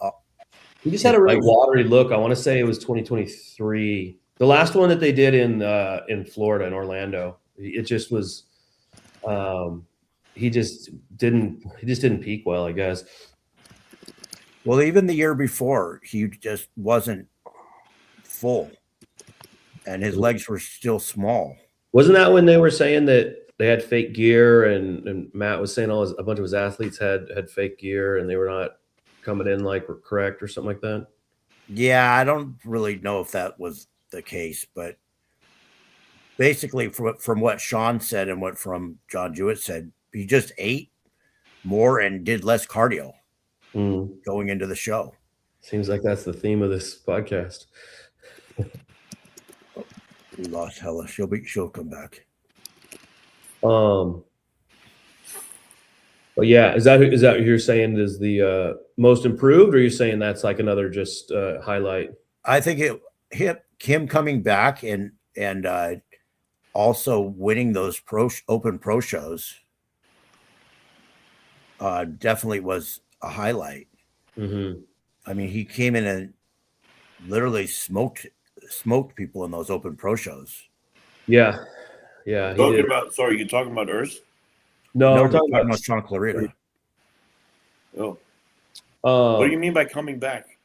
he just had a really watery look. I want to say it was 2023, the last one that they did in Florida, in Orlando. It just was. He just didn't peak well, I guess. Well, even the year before, he just wasn't full, and his legs were still small. Wasn't that when they were saying that they had fake gear, and Matt was saying a bunch of his athletes had fake gear, and they were not coming in like correct or something like that? Yeah, I don't really know if that was the case, but basically from what Shawn said and from John Jewett said, he just ate more and did less cardio going into the show. Seems like that's the theme of this podcast. We lost Hella. She'll come back. But yeah, is that what you're saying is the most improved, or are you saying that's like another just highlight? I think him coming back and also winning those open pro shows definitely was a highlight. I mean, he came in and literally smoked people in those open pro shows. Yeah. You're talking about Urs? No, we're talking about Shawn Clarida. Oh. What do you mean by coming back?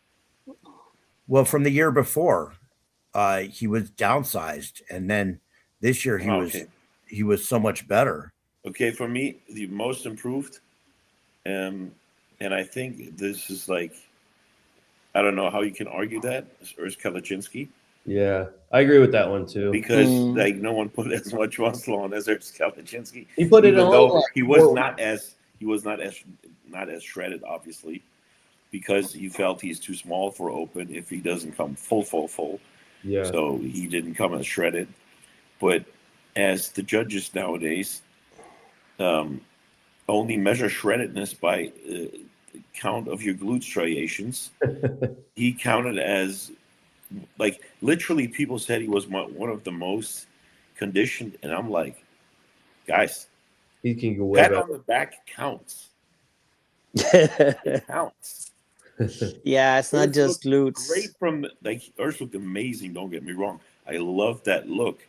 Well, from the year before, he was downsized, and then this year he was so much better. Okay, for me, the most improved, and I think this is like, I don't know how you can argue that, is Urs Kalaczynski. Yeah, I agree with that one too. Because like no one put as much muscle on as Urs Kalaczynski. He put it on. Though he was not as shredded, obviously, because he felt he's too small for open if he doesn't come full. Yeah. So he didn't come as shredded. But as the judges nowadays only measure shreddedness by count of your glute striations, he counted as, like, literally people said he was one of the most conditioned, and I'm like, guys, he can go way pat back. on the back counts. It counts. Yeah, it's not just glutes. Great Urs looked amazing. Don't get me wrong. I love that look,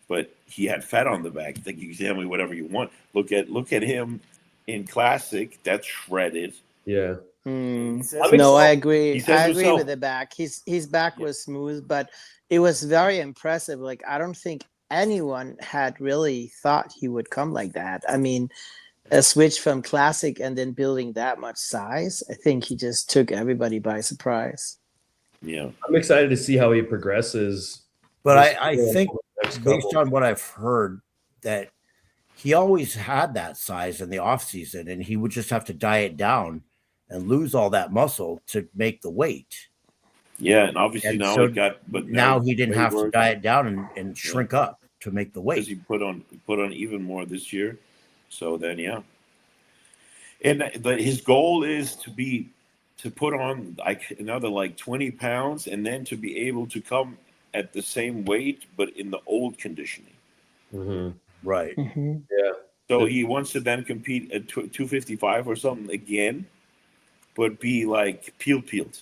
but he had fat on the back. Like, you can tell me whatever you want. Look at him in classic. That's shredded. Yeah. No, I agree. I agree with the back. His back was smooth, but it was very impressive. Like, I don't think anyone had really thought he would come like that. I mean, a switch from classic and then building that much size, I think he just took everybody by surprise. Yeah. I'm excited to see how he progresses. But I think based on what I've heard, that he always had that size in the off season, and he would just have to diet down and lose all that muscle to make the weight. Yeah, and obviously and now so it got, but now he didn't have to diet down and shrink up to make the weight. Because he put on even more this year. So then, yeah. And his goal is to put on like another 20 pounds, and then to be able to come at the same weight, but in the old conditioning. Right. Yeah. So he wants to then compete at 255 or something again, but be like peeled.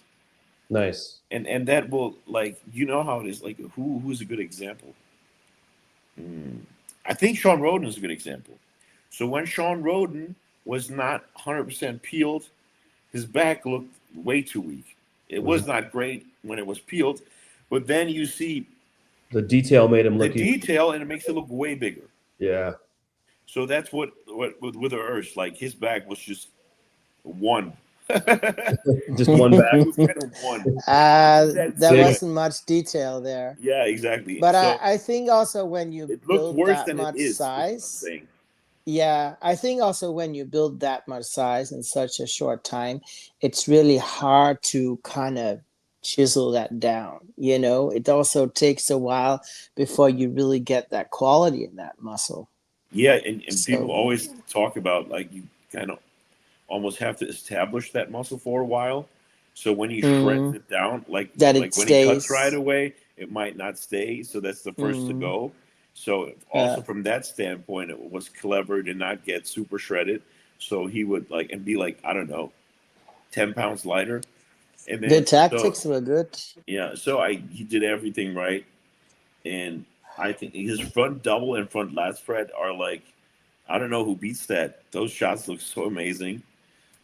Nice. And that will, like, you know how it is. Like, who's a good example? I think Shawn Rhoden is a good example. So when Shawn Rhoden was not 100% peeled, his back looked way too weak. It was not great when it was peeled, but then you see the detail made him look detail, and it makes it look way bigger. Yeah. So that's what with Urs, like, his back was just one. Just one back. It was kind of one. There wasn't much detail there. Yeah, exactly. But so I think also when you it looked build worse that than much it is, size, Yeah, I think also when you build that much size in such a short time, it's really hard to kind of chisel that down. You know, it also takes a while before you really get that quality in that muscle. Yeah, and people So, always talk about like you kind of almost have to establish that muscle for a while. So when he shreds mm, it down, that it like when he cuts right stays. away, it might not stay. So that's the first to Mm, go. So uh, also from that standpoint, it was clever to not get super shredded. So he would like and be like, I don't know, 10 pounds lighter. And the then so tactics were good. yeah, so I he did everything right. And I think his front double and front lat spread are like I don't know who beats that. Those shots look so amazing.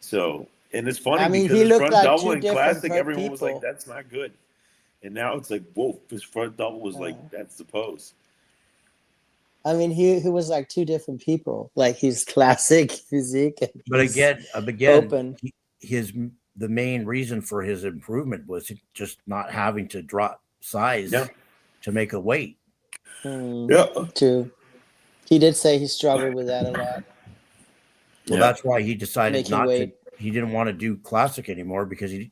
So, and it's funny I mean, because he his looked front like double two in different classic, everyone was like, people. "That's not good," and now it's like, "Whoa!" His front double was like, Uh, "That's the pose." I mean, he was like two different people, like his classic physique and But his again, open. his the main reason for his improvement was just not having to drop Yeah, size to make a weight. yeah, Too. He did say he struggled with that a lot, Well, yeah. that's why he decided making not to. weight. He didn't want to do classic anymore because he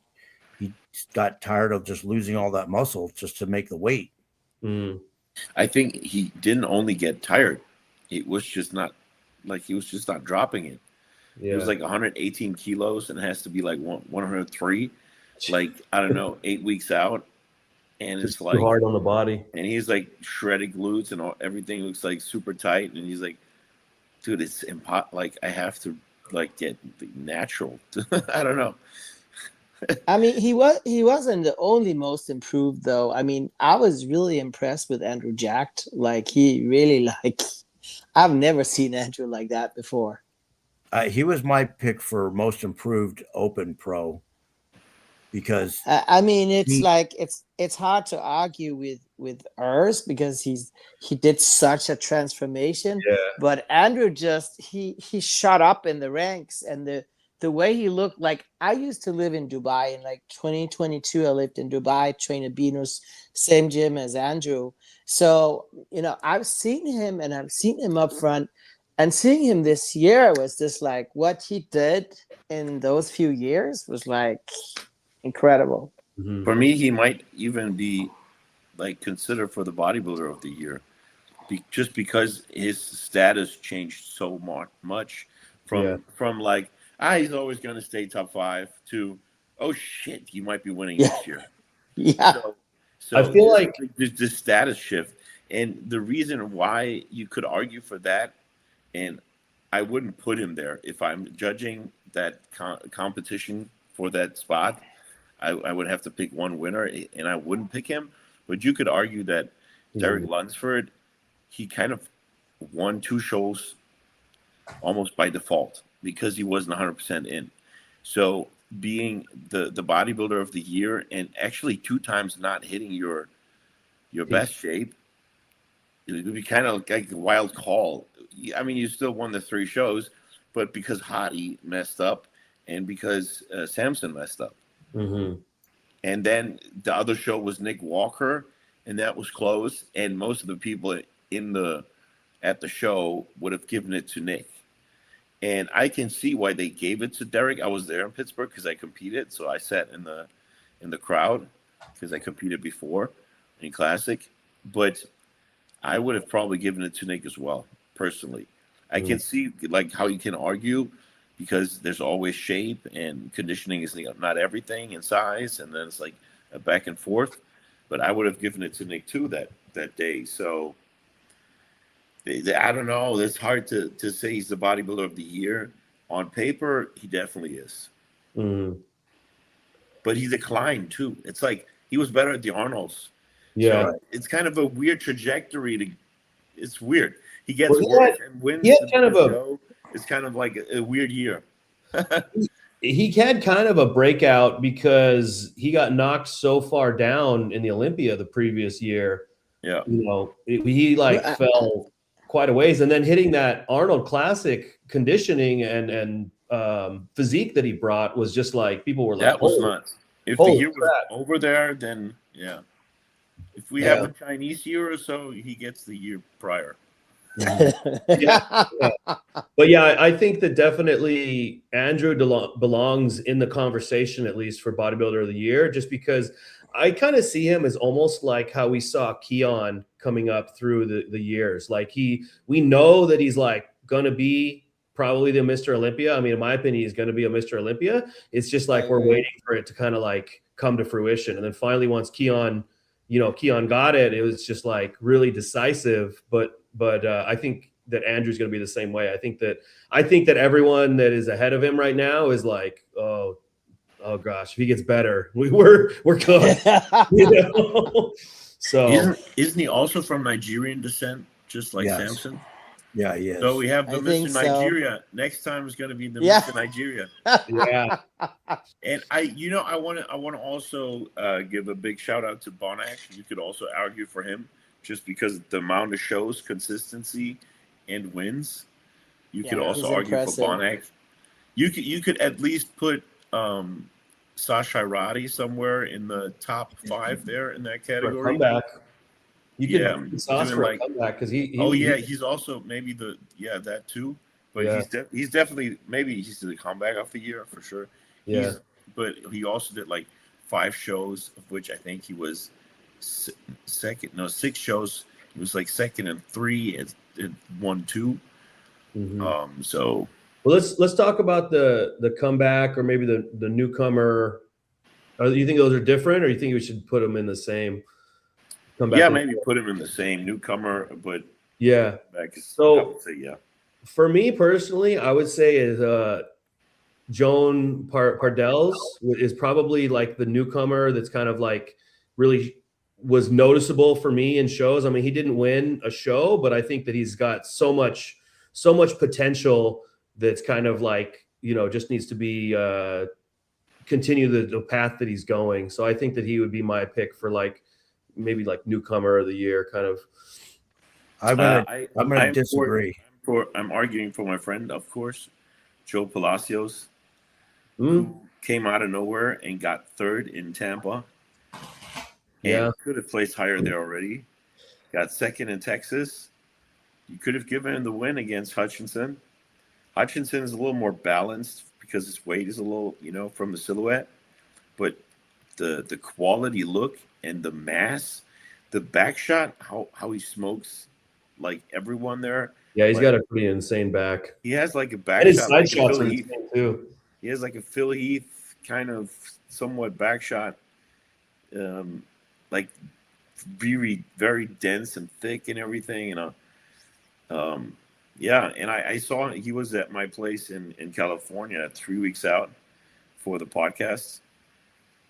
got tired of just losing all that muscle just to make the weight. Mm, I think he didn't only get tired; it was just not like he was just not dropping it. It was yeah. like 118 kilos, and it has to be like 103. Like I don't know, 8 weeks out, and Just it's too like hard on the body. and he's like shredded glutes and everything looks like super tight and he's like dude it's like I have to like get natural. I don't know. I mean, he wasn't the only most improved though. I mean, I was really impressed with Andrew Jacked. Like he really like I've never seen Andrew like that before. He was my pick for most improved open pro because I mean, it's he like it's hard to argue with Urs because he did such a transformation. Yeah. But Andrew just he shot up in the ranks and the way he looked. Like I used to live in Dubai in like 2022. I lived in Dubai, trained at Beano's, same gym as Andrew. So you know, I've seen him and I've seen him up front, and seeing him this year was just like what he did in those few years was like incredible. Mhm. For me he might even be like considered for the bodybuilder of the year just because his status changed so much Yeah. from like he's always going to stay top 5 to oh shit he might be winning Yeah, next year. yeah. So, I so feel like this status shift, and the reason why you could argue for that, and I wouldn't put him there if I'm judging that competition for that spot. I would have to pick one winner, and I wouldn't pick him. But you could argue that Derek Lunsford, he kind of won 2 shows almost by default because he wasn't 100% in. So being the bodybuilder of the year and actually 2 times not hitting your best shape, it would be kind of like a wild call. I mean, you still won the 3 shows, but because Hottie messed up and because Samson messed up. Mhm. And then the other show was Nick Walker, and that was close. And most of the people at the show would have given it to Nick. And I can see why they gave it to Derek. I was there in Pittsburgh because I competed, so I sat in the crowd because I competed before in Classic. But I would have probably given it to Nick as well, personally. I can see like how you can argue because there's always shape and conditioning is not everything and size, and then it's like a back and forth. But I would have given it to Nick too that day. So I don't know. It's hard to say he's the bodybuilder of the year. On paper, he definitely is. Mhm. But he declined too. It's like he was better at the Arnolds. Yeah. So it's kind of a weird trajectory to. It's weird. He gets Well, worse and wins he had the kind of a show. It's kind of like a weird year. he had kind of a breakout because he got knocked so far down in the Olympia the previous year. Yeah. You know, he like Well, fell quite a ways, and then hitting that Arnold Classic conditioning and physique that he brought was just like people were like, That was "Oh, nuts. If the holy year was crap!" over there, then yeah. If we have Yeah. a Chinese year or so, he gets the year prior. Yeah. But yeah, I think that definitely Andrew belongs in the conversation, at least for bodybuilder of the year, just because I kind of see him as almost like how we saw Keone coming up through the years. Like we know that he's like going to be probably the Mr. Olympia. I mean, in my opinion, he's going to be a Mr. Olympia. It's just like we're waiting for it to kind of like come to fruition. And then finally, once Keone got it, it was just like really decisive. But I think that Andrew's going to be the same way. I think that everyone that is ahead of him right now is like, oh gosh, if he gets better, we're good. So isn't he also from Nigerian descent, just like Samson? Yeah, he is. So we have the Mr. Nigeria. Next time is going to be the Mr. Nigeria. Yeah. And I want to also give a big shout out to Bonak. You could also argue for him just because the amount of shows, consistency, and wins. You could also argue for Bonak. You could at least put Sasha Radi somewhere in the top 5 there in that category. Comeback. You could Sauce for a comeback because he's also maybe that too. But he's definitely he's the comeback of the year for sure. Yeah. But he also did like 5 shows, of which I think he was second. No, 6 shows. He was like second and 3 and 1, 2. Mm-hmm. So well, let's talk about the comeback or maybe the newcomer. Do you think those are different, or you think we should put them in the same? Maybe put him in the same newcomer, but so for me personally, I would say is Joan Pardells is probably like the newcomer that's kind of like really was noticeable for me in shows. I mean, he didn't win a show, but I think that he's got so much potential that's kind of like, just needs to be continue the path that he's going. So I think that he would be my pick for like maybe like newcomer of the year kind of. I'm gonna disagree. I'm arguing for my friend, of course, Joe Palacios, who came out of nowhere and got 3rd in Tampa. And could have placed higher there already. Got 2nd in Texas. You could have given him the win against Hutchinson. Hutchinson is a little more balanced because his weight is a little, from the silhouette. But the quality look and the mass, the back shot, how he smokes like everyone there. Yeah, he's got a pretty insane back. He has like a back and his shot. Side shots are insane too. He has like a Phil Heath kind of somewhat back shot. Like very, very dense and thick and everything. And and I saw he was at my place in California 3 weeks out for the podcast.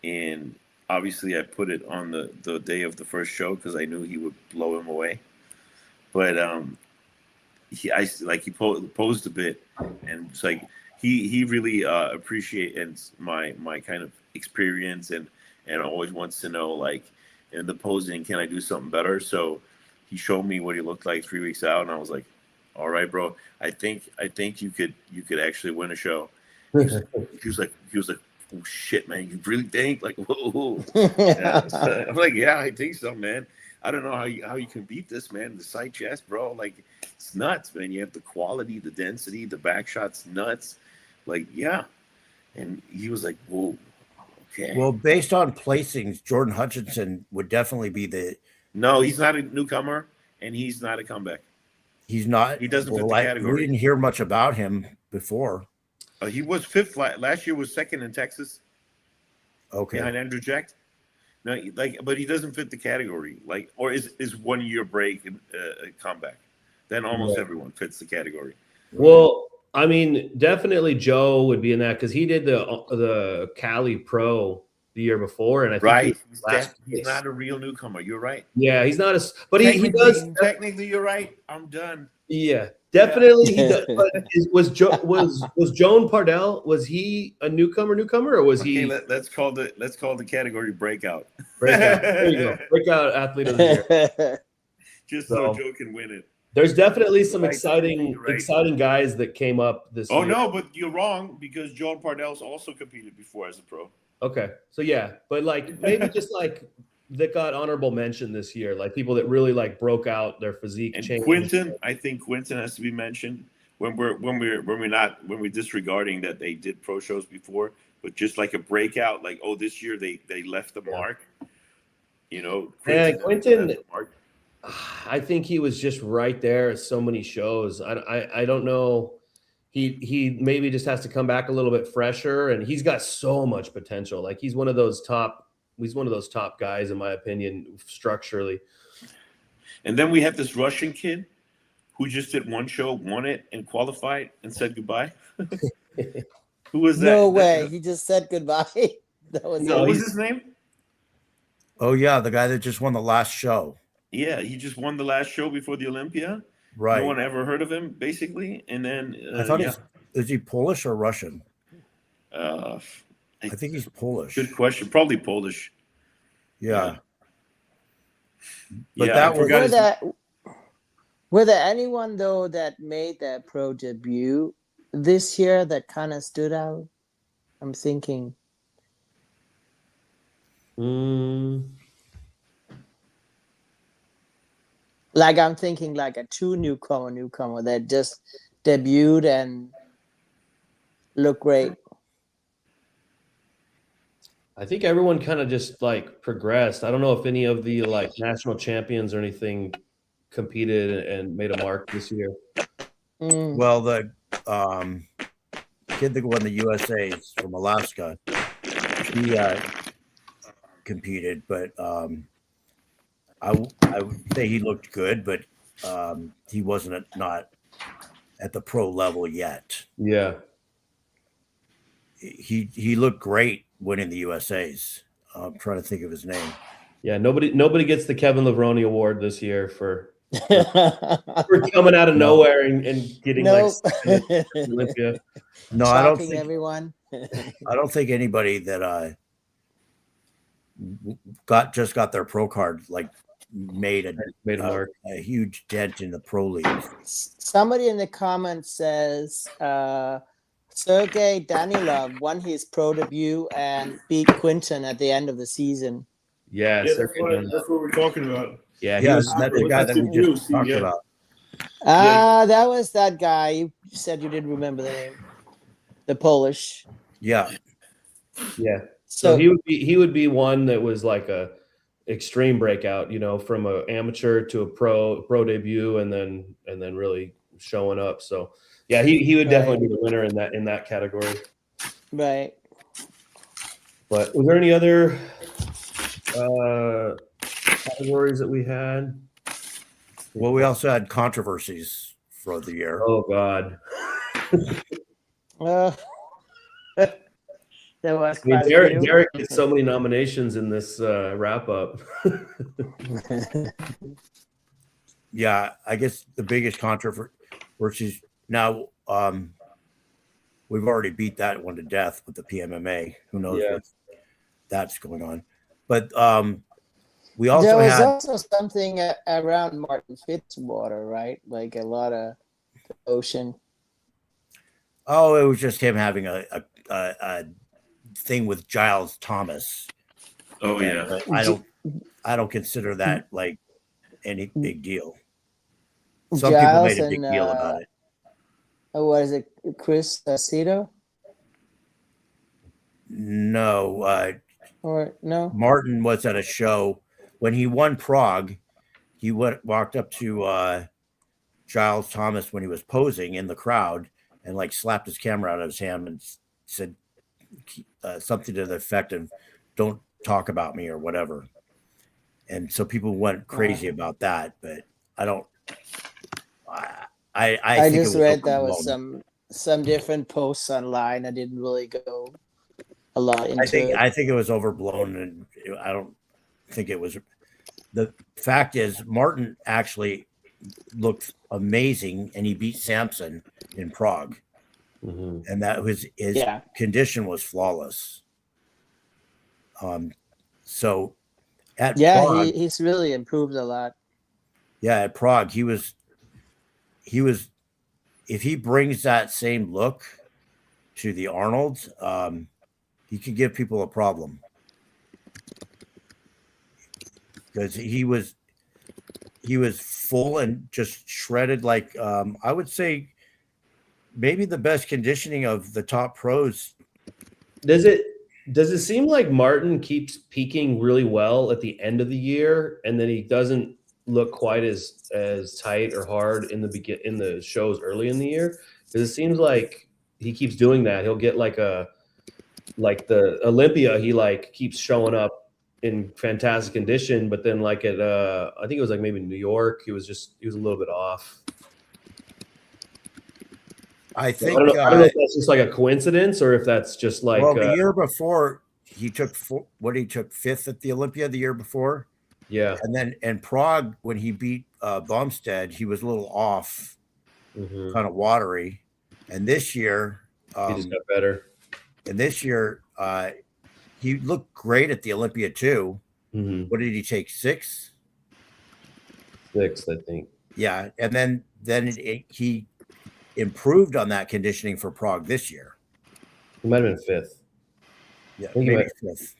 And obviously I put it on the day of the first show because I knew he would blow him away. But he posed a bit, and it's like he really appreciates my kind of experience and always wants to know, like, in the posing, can I do something better? So he showed me what he looked like 3 weeks out, and I was like, all right, bro, I think you could actually win a show. He was like, oh shit, man, you really think? Like, whoa. I'm like, yeah, I think so, man. I don't know how you can beat this, man. The side chest, bro, like, it's nuts, man. You have the quality, the density, the back shot's nuts. Like, yeah. And he was like, whoa, okay. Well, based on placings, Jordan Hutchinson would definitely be No, he's not a newcomer, and he's not a comeback. He's not. He doesn't fit the category. We didn't hear much about him before. He was 5th last year. Was 2nd in Texas. Okay. Behind Andrew Jacked. No, but he doesn't fit the category. Like, or is 1 year break a comeback? Then almost everyone fits the category. Well, I mean, definitely Joe would be in that because he did the Cali Pro the year before, and I think he's not a real newcomer. You're right. Yeah, he's not but he does. Technically, you're right. I'm done. Yeah, definitely. He does, but was Joan Pardell? Was he a newcomer, or was he? Let's call the category breakout. There you go. Breakout athlete of the year. Just so Joe can win it. There's definitely some exciting guys that came up this year. Oh, no, but you're wrong because Joan Pardell's also competed before as a pro. Okay. So, yeah. But, like, maybe just, like, that got honorable mention this year, like people that really like broke out their physique. And changed. Quinton, I think Quinton has to be mentioned when we're disregarding that they did pro shows before, but just like a breakout, like this year they left the mark. You know, Quinton left the mark. I think he was just right there at so many shows. I don't know. He maybe just has to come back a little bit fresher, and he's got so much potential. Like he's one of those top guys in my opinion structurally. And then we have this Russian kid who just did one show, won it, and qualified and said goodbye. Who was that? No way. He just said goodbye. What was his name? Oh yeah, the guy that just won the last show. Yeah, he just won the last show before the Olympia. Right. No one ever heard of him, basically. And then I thought is he Polish or Russian? I think he's Polish. Good question. Probably Polish. Yeah. But that was were there anyone though that made their pro debut this year that kind of stood out? I'm thinking. Like I'm thinking like a true newcomer that just debuted and looked great. I think everyone kind of just like progressed. I don't know if any of the like national champions or anything competed and made a mark this year. Well, the kid that won the USA's from Alaska, he competed, but I would say he looked good, but he wasn't not at the pro level yet. Yeah, he looked great winning the USA's. I'm trying to think of his name. Yeah, nobody gets the Kevin Levrone Award this year for coming out of nowhere and getting like Olympia. No, shocking I don't think everyone. I don't think anybody that just got their pro card like made a mark, a huge dent in the pro league. Somebody in the comments says Sergey Danilov won his pro debut and beat Quinton at the end of the season. Yeah, that's what we're talking about. Yeah, that's the guy that we just talked about. That was that guy. You said you didn't remember the name. The Polish. Yeah. Yeah. So he would be one that was like a extreme breakout, you know, from an amateur to a pro debut and then really showing up. So yeah, he would definitely be the winner in that category. Right. But was there any other categories that we had? Well, we also had controversies for the year. Oh God. There was Derek gets so many nominations in this wrap up. Yeah, I guess the biggest controversies now. We've already beat that one to death with the PMMA. Who knows what that's going on? But we also there was had also something around Martin Fitzwater, right? Like a lot of ocean. Oh, it was just him having a thing with Giles Thomas. Oh yeah, I don't consider that like any big deal. Some people made a big deal about it. What is it, Chris Cito? No, or no? Martin was at a show when he won Prague. He walked up to Giles Thomas when he was posing in the crowd and like slapped his camera out of his hand and said something to the effect of "Don't talk about me" or whatever. And so people went crazy about that, but I don't. I think just read that was some different posts online. I didn't really go a lot into it. I think it was overblown, and I don't think it was. The fact is, Martin actually looked amazing, and he beat Samson in Prague, and that was his condition was flawless. So at Prague, he's really improved a lot. Yeah, at Prague, he was. If he brings that same look to the Arnold, he could give people a problem. because he was full and just shredded. Like I would say, maybe the best conditioning of the top pros. Does it seem like Martin keeps peaking really well at the end of the year, and then he doesn't look quite as tight or hard in the shows early in the year? Because it seems like he keeps doing that. He'll get like the Olympia, he like keeps showing up in fantastic condition, but then like at I think it was like maybe New York, he was a little bit off. I think I don't know if that's just like a coincidence or if that's just like. Well, the year before he took fifth at the Olympia the year before. Yeah, and then in Prague when he beat Bumstead, he was a little off, kind of watery. And this year, he just got better. And this year, he looked great at the Olympia too. What did he take? Sixth, I think. Yeah, and then he improved on that conditioning for Prague this year. He might have been fifth. Yeah, maybe fifth.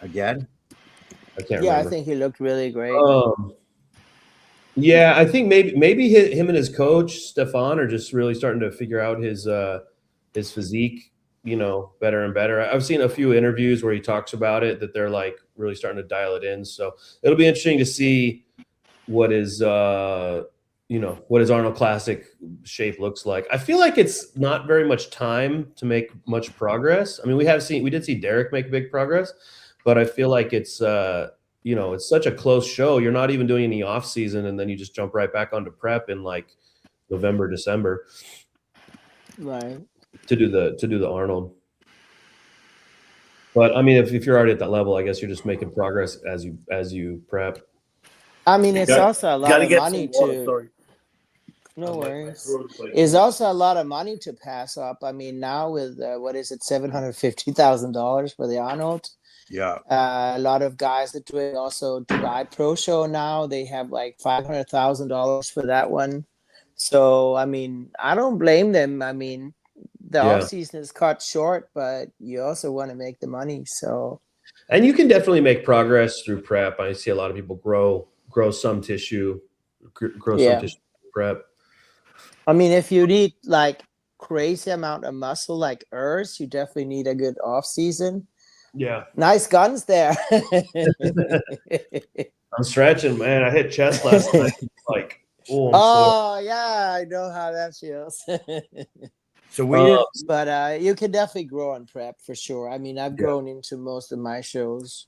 Again? I can't remember. I think he looked really great. Yeah, I think maybe him and his coach Stefan are just really starting to figure out his physique, better and better. I've seen a few interviews where he talks about it, that they're like really starting to dial it in. So it'll be interesting to see what his Arnold Classic shape looks like. I feel like it's not very much time to make much progress. I mean, we did see Derek make big progress, but I feel like it's it's such a close show. You're not even doing any off season, and then you just jump right back onto prep in like November, December, right? To do the Arnold. But I mean, if you're already at that level, I guess you're just making progress as you prep. I mean, it's also a lot of money to. Sorry. No worries. It's also a lot of money to pass up. I mean, now with $750,000 for the Arnold. Yeah. A lot of guys are doing also Dubai Pro Show now. They have like $500,000 for that one. So I mean, I don't blame them. I mean, the off season is cut short, but you also want to make the money. So. And you can definitely make progress through prep. I see a lot of people grow some tissue, some tissue prep. I mean, if you need like crazy amount of muscle like Urs, you definitely need a good off season. Yeah. Nice guns there. I'm stretching, man. I hit chest last night. Like, yeah, I know how that feels. So but you can definitely grow on prep for sure. I mean, I've grown into most of my shows.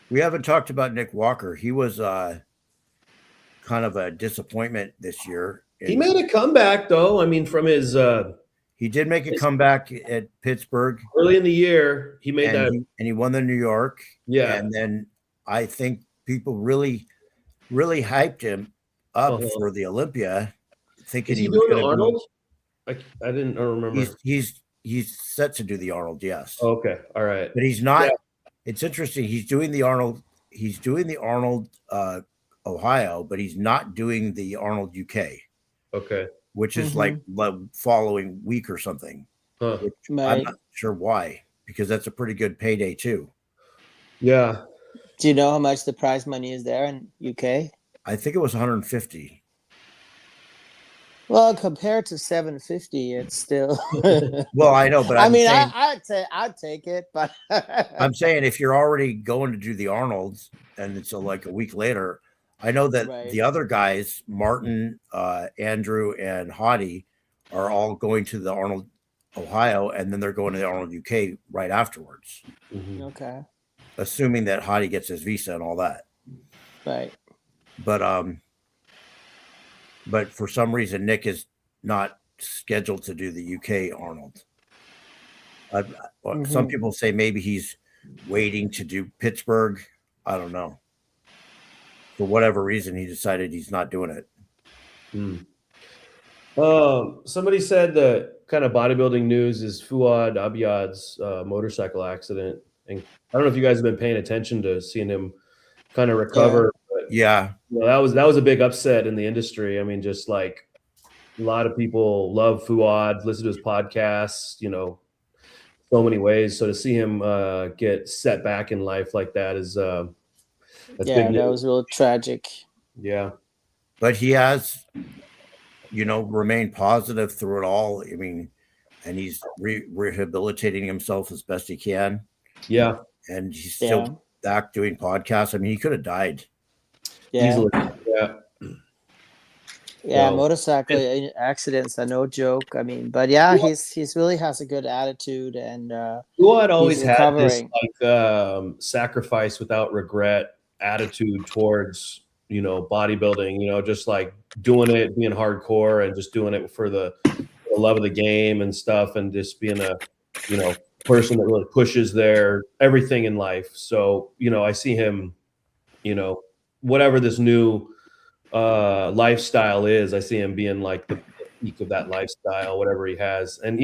We haven't talked about Nick Walker. He was kind of a disappointment this year. He made a comeback, though. I mean, from his he did make a comeback at Pittsburgh early in the year. He made and he won the New York. Yeah, and then I think people really, really hyped him up for the Olympia, thinking he was doing the Arnold. I don't remember. He's set to do the Arnold. Yes. Okay. All right. But he's not. Yeah. It's interesting. He's doing the Arnold. He's doing the Arnold Ohio, but he's not doing the Arnold UK. Okay. Which is like the following week or something. Huh. I'm not sure why, because that's a pretty good payday too. Yeah. Do you know how much the prize money is there in UK? I think it was 150. Well, compared to 750, it's still. Well, I know, but I'd take it, but I'm saying if you're already going to do the Arnolds and it's like a week later, I know that the other guys, Martin, Andrew, and Hottie, are all going to the Arnold Ohio, and then they're going to the Arnold UK right afterwards. Okay. Assuming that Hottie gets his visa and all that. Right. But for some reason, Nick is not scheduled to do the UK Arnold. Some people say maybe he's waiting to do Pittsburgh. I don't know. For whatever reason, he decided he's not doing it. Somebody said the kind of bodybuilding news is Fuad Abiad's motorcycle accident. And I don't know if you guys have been paying attention to seeing him kind of recover. Yeah. That was a big upset in the industry. I mean, just like a lot of people love Fuad, listen to his podcasts, so many ways. So to see him get set back in life like that is That's Yeah, big that news. was real tragic. Yeah. But he has, remained positive through it all. I mean, and he's rehabilitating himself as best he can. Yeah. And he's Yeah. still back doing podcasts. I mean, he could have died. Yeah. Easily. Yeah. Yeah, So- motorcycle accidents are no joke. I mean, but yeah, he's really has a good attitude, and Fuad always he's had this recovering. sacrifice without regret attitude towards bodybuilding. Just like doing it, being hardcore, and just doing it for the love of the game and stuff, and just being a person that really pushes their everything in life. So I see him, whatever this new lifestyle is, I see him being like the peak of that lifestyle, whatever he has. And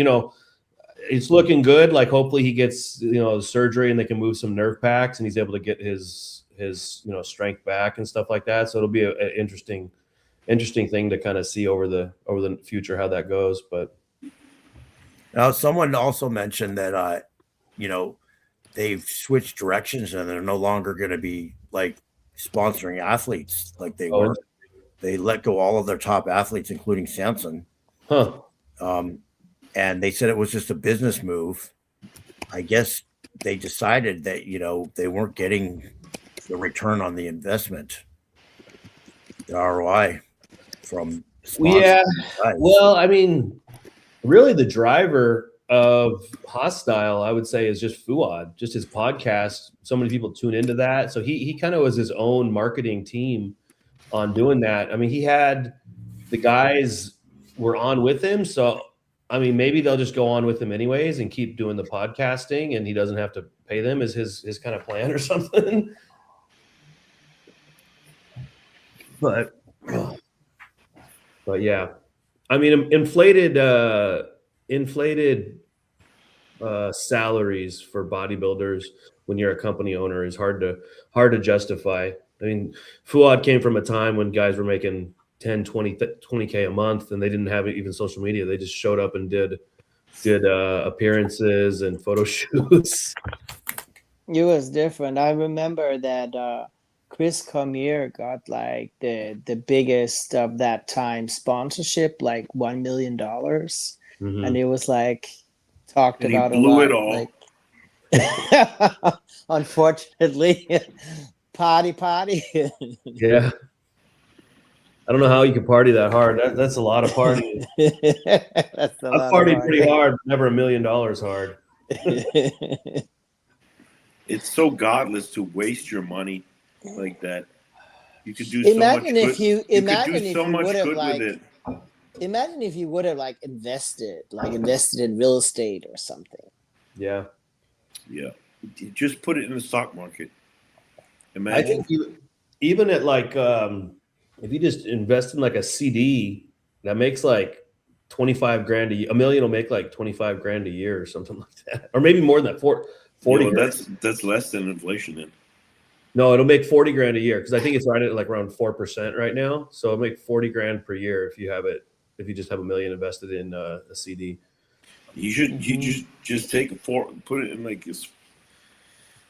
it's looking good. Like hopefully he gets surgery and they can move some nerve packs and he's able to get his strength back and stuff like that. So it'll be an interesting thing to kind of see over the future how that goes. But Now, someone also mentioned that they've switched directions and they're no longer going to be like sponsoring athletes like they were. They let go all of their top athletes, including Samson. Huh. And they said it was just a business move. I guess they decided that, they weren't getting the return on the investment, the ROI from sponsors. Yeah. Well, I mean, really the driver of Hostile, I would say, is just Fuad, just his podcast. So many people tune into that. So he kind of was his own marketing team on doing that. I mean, he had the guys were on with him. So, I mean, maybe they'll just go on with him anyways and keep doing the podcasting and he doesn't have to pay them as his kind of plan or something. But yeah, I mean, inflated salaries for bodybuilders when you're a company owner is hard to justify. I mean, Fuad came from a time when guys were making 10, 20K a month and they didn't have even social media. They just showed up and did appearances and photo shoots. It was different. I remember that Chris Cormier got like the biggest of that time sponsorship, like $1 million. Mm-hmm. And it was like talked And about he blew a it lot. all. Like, unfortunately, party. Yeah. I don't know how you can party that hard. That's a lot of partying. That's a I've lot partied of pretty hard, never $1 million hard. It's so godless to waste your money like that. You could do Imagine so much if good. you imagine could do if so you much would have good like with it. imagine if you would have like invested in real estate or something. Yeah. Yeah. Just put it in the stock market. Imagine. I think even at like if you just invest in like a CD that makes like 25 grand a year, $1 million will make like 25 grand a year or something like that, or maybe more than that. 40 grand. That's less than inflation then. No, it'll make 40 grand a year because I think it's right at like around 4% right now. So it'll make 40 grand per year if you just have $1 million invested in a CD. You should just take put it in like this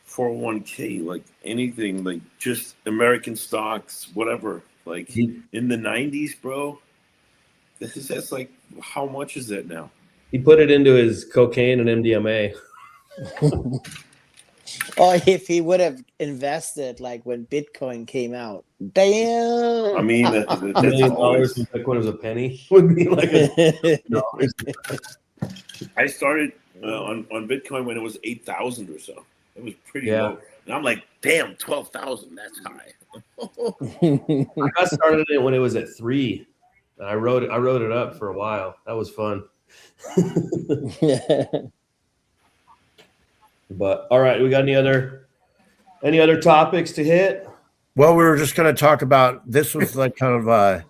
401k, like anything, like just American stocks, whatever. Like in the 90s, bro. That's like, how much is that now? He put it into his cocaine and MDMA. Or if he would have invested like when Bitcoin came out. Damn. I mean, $1 million in Bitcoin was a penny would be like $1. I started on Bitcoin when it was 8,000 or so. It was pretty low. And I'm like, damn, 12,000, that's high. I got started in it when it was at 3. And I wrote it up for a while. That was fun. But all right, we got any other topics to hit? Well, we were just going to talk about, this was like kind of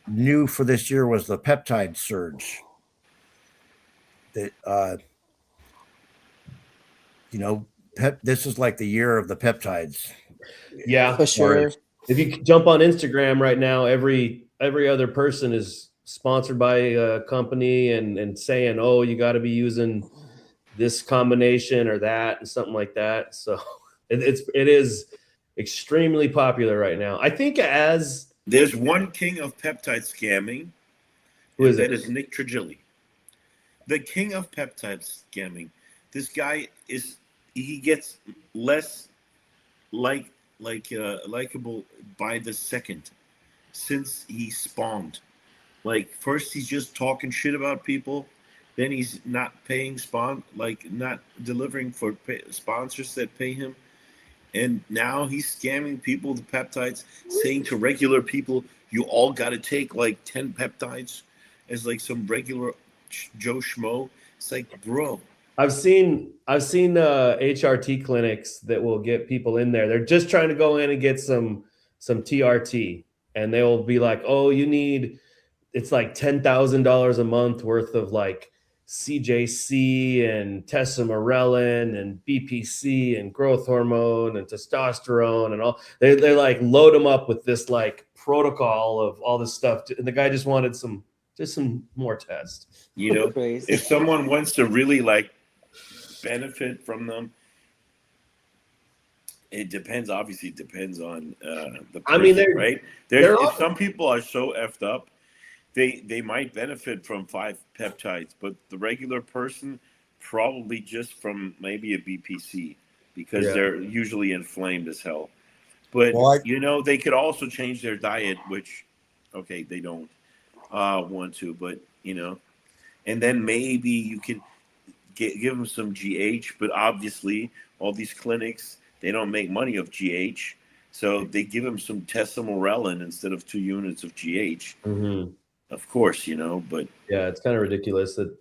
new for this year was the peptide surge. That this is like the year of the peptides. Yeah, for sure. If you jump on Instagram right now, every other person is sponsored by a company and saying, "Oh, you got to be using this combination or that," and something like that. So it's extremely popular right now. I think there's one king of peptide scamming. Who is that it? is Nick Trigilli. The king of peptide scamming. This guy he gets less likable by the second since he spawned. Like, first he's just talking shit about people, then he's not paying not delivering for sponsors that pay him, and now he's scamming people with peptides, saying to regular people, you all got to take like 10 peptides as like some regular Joe Schmo. It's like, bro. I've seen HRT clinics that will get people in there. They're just trying to go in and get some TRT, and they will be like, oh, it's like $10,000 a month worth of like CJC and testosterone and BPC and growth hormone and testosterone and all. They like load them up with this like protocol of all this stuff, and the guy just wanted some more tests. You know, if someone wants to really like benefit from them, it depends. Obviously, it depends on the person, right? If some people are so effed up, they might benefit from 5 peptides, but the regular person probably just from maybe a BPC because they're usually inflamed as hell. But they could also change their diet, which they don't want to, but and then maybe you can give them some GH. But obviously, all these clinics, they don't make money off GH, so they give them some testosterone instead of 2 units of GH. Mm-hmm. Of course, but yeah, it's kind of ridiculous that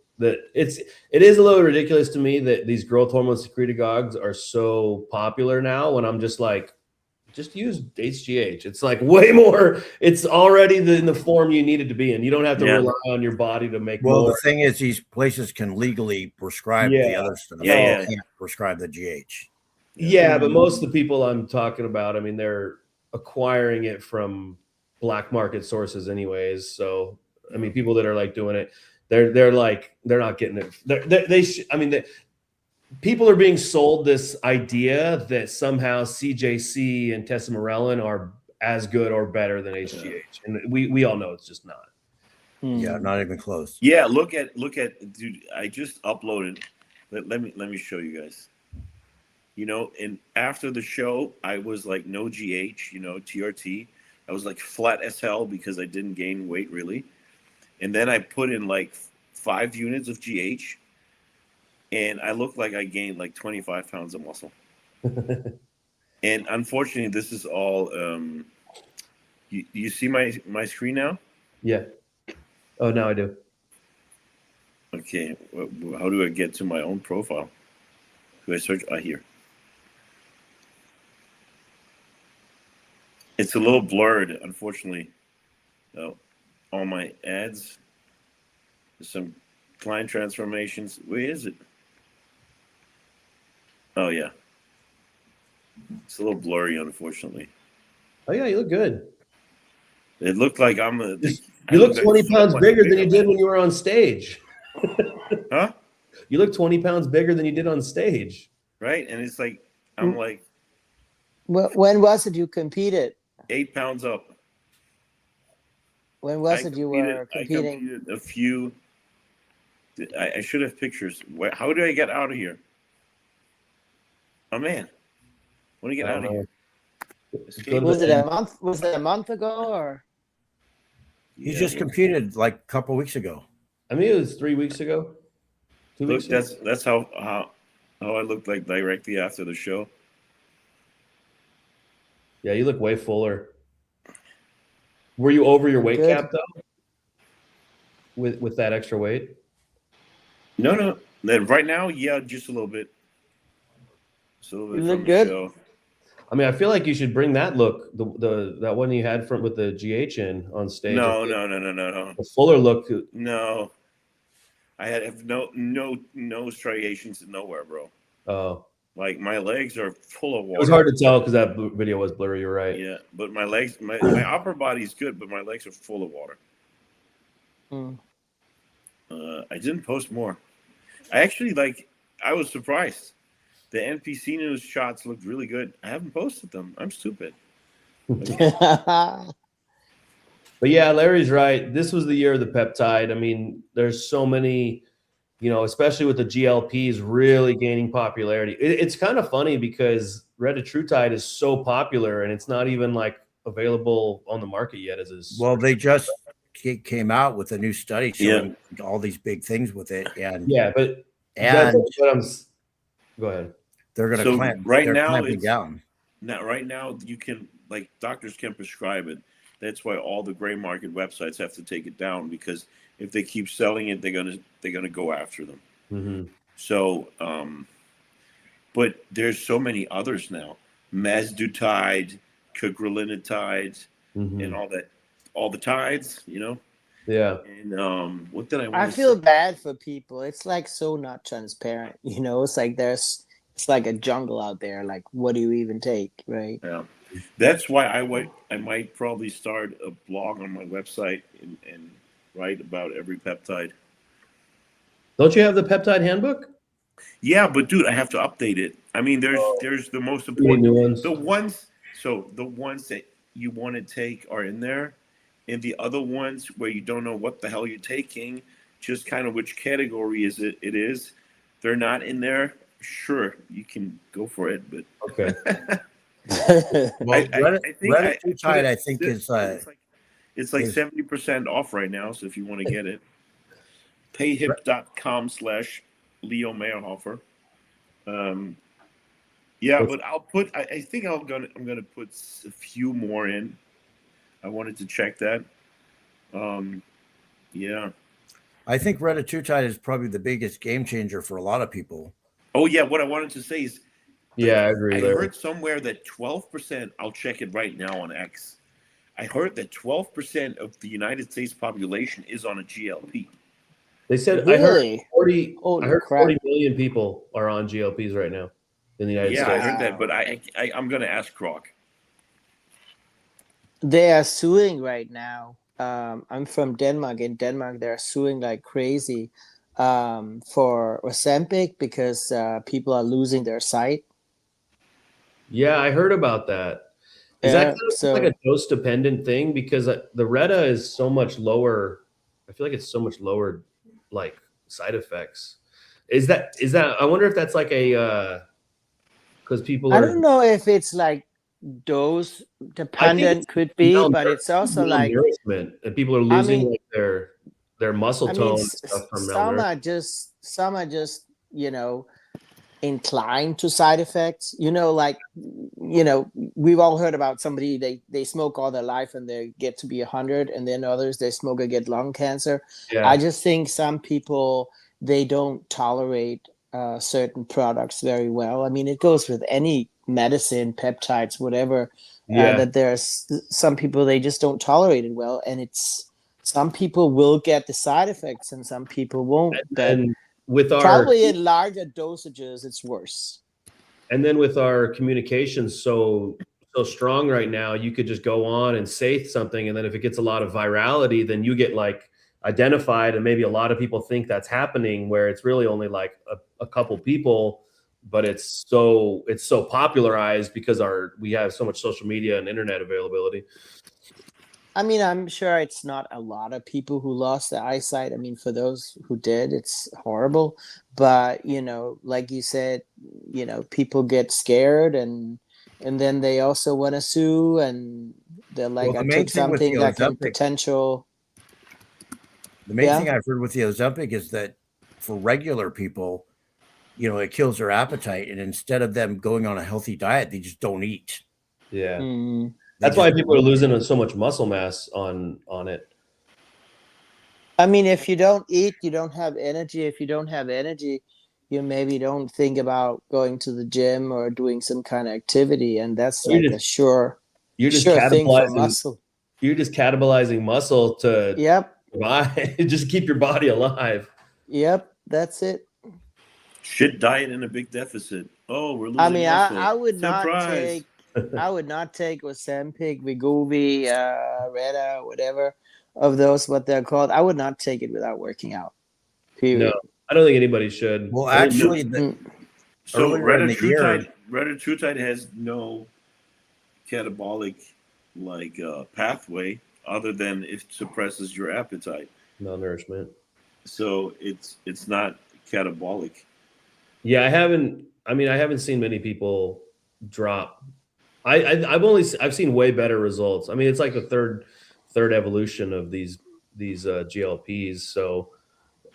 it is a little ridiculous to me that these growth hormone secretagogues are so popular now. When I'm just like, just use HGH. It's like way more. It's already in the form you need it to be in. You don't have to rely on your body to make more. The thing is, these places can legally prescribe the other stuff. They can't prescribe the GH. Yeah, but most of the people I'm talking about, I mean, they're acquiring it from black market sources anyways. So, I mean, people that are like doing it, they're not getting it. People are being sold this idea that somehow CJC and testosterone are as good or better than HGH. And we all know it's just not. Yeah, not even close. Yeah, look at dude, I just uploaded. Let me show you guys. And after the show, I was like no GH, TRT. I was like flat as hell because I didn't gain weight really. And then I put in like 5 units of GH, and I looked like I gained like 25 pounds of muscle. And unfortunately, this is all. You see my screen now? Yeah. Oh, now I do. Okay. How do I get to my own profile? Do I search? Here. It's a little blurred, unfortunately. All my ads, some client transformations. Where is it? Oh, yeah. It's a little blurry, unfortunately. Oh, yeah, you look good. It looked like you look 20 pounds bigger than you did when you were on stage. Huh? You look 20 pounds bigger than you did on stage. Right? And it's like, I'm like. Well, when was it you competed? 8 pounds up. When was it you were competing? I competed a few. I should have pictures. How do I get out of here? Oh man, want to get out of here? Was it a month? Was it a month ago or? You just competed like a couple weeks ago. I mean, it was 3 weeks ago. 2 weeks ago. That's how I looked like directly after the show. Yeah, you look way fuller. Were you over your weight cap though? With that extra weight? No. Then right now, yeah, just a little bit. You look good. I mean, I feel like you should bring that look, that one you had with the GH in on stage. No. The fuller look. No, I have no striations nowhere, bro. Oh. Like my legs are full of water. It was hard to tell because that video was blurry. You're right. Yeah, but my legs, my upper body's good, but my legs are full of water. I didn't post more. I actually I was surprised. The NPC news shots looked really good. I haven't posted them. I'm stupid. But yeah, Larry's right. This was the year of the peptide. I mean, there's so many, especially with the GLPs really gaining popularity. It's kind of funny because retatrutide is so popular and it's not even like available on the market yet. Well, they just came out with a new study showing all these big things with it, and that's what I'm. Go ahead. They're going to clamp. Right they're now, clamping down. Right now, you can doctors can prescribe it. That's why all the gray market websites have to take it down, because if they keep selling it, they're gonna go after them. Mm-hmm. So, but there's so many others now: Mazdutide, cagrilintide, and all the tides. Yeah. And what did I feel bad for people. It's like so not transparent. It's like it's like a jungle out there. Like, what do you even take, right? Yeah. That's why I might probably start a blog on my website and write about every peptide. Don't you have the peptide handbook? Yeah, but dude, I have to update it. I mean, there's the most important ones. The ones that you want to take are in there, and the other ones where you don't know what the hell you're taking, just kind of which category it is, they're not in there. Sure, you can go for it, but okay. Well, retatrutide, I think it's like 70% off right now. So if you want to get it, payhip.com/Leo Mayrhofer. Yeah, but I'll put. I think I'm gonna put a few more in. I wanted to check that. Yeah. I think retatrutide is probably the biggest game changer for a lot of people. Oh yeah, what I wanted to say is. Yeah, I agree. I heard somewhere that 12%. I'll check it right now on X. I heard that 12% of the United States population is on a GLP. They said really? I heard 40 million people are on GLPs right now in the United States. Yeah, I heard that, but I'm going to ask Croc. They are suing right now. I'm from Denmark. In Denmark, they're suing like crazy for Ozempic because people are losing their sight. Yeah, I heard about that. Is that kind of like a dose-dependent thing? Because the Reta is so much lower. I feel like it's so much lower, like side effects. Is that? I wonder if that's like a because people. I don't know if it's like dose dependent. Could be, but it's also like nourishment, and people are losing like their muscle tone. And stuff from some are just inclined to side effects, we've all heard about somebody they smoke all their life and they get to be 100, and then others they smoke and get lung cancer. I just think some people they don't tolerate certain products very well. I mean, it goes with any medicine, peptides, whatever, that there's some people they just don't tolerate it well, and it's some people will get the side effects and some people won't. And with probably in larger dosages, it's worse. And then with our communication so strong right now, you could just go on and say something, and then if it gets a lot of virality, then you get like identified, and maybe a lot of people think that's happening, where it's really only like a couple people, but it's so popularized because we have so much social media and internet availability. I mean, I'm sure it's not a lot of people who lost their eyesight. I mean, for those who did, it's horrible. But, like you said, people get scared and then they also want to sue, and they're like, I took something that can potential. The main thing I've heard with the Ozempic is that for regular people, it kills their appetite. And instead of them going on a healthy diet, they just don't eat. Yeah. That's why people are losing so much muscle mass on it. I mean, if you don't eat, you don't have energy. If you don't have energy, you maybe don't think about going to the gym or doing some kind of activity, and that's like a sure thing for muscle. You're just catabolizing muscle to just keep your body alive. Yep, that's it. Shit diet in a big deficit. Oh, we're losing. I mean, muscle. I would not take. I would not take Ozempic, Wegovy, Reta, whatever of those, what they're called. I would not take it without working out. Period. No, I don't think anybody should. Well, actually, So earlier in the year, retatrutide has no catabolic pathway other than it suppresses your appetite. Malnourishment. So it's not catabolic. Yeah, I haven't seen many people drop. I've seen way better results. I mean, it's like the third evolution of these GLPs. So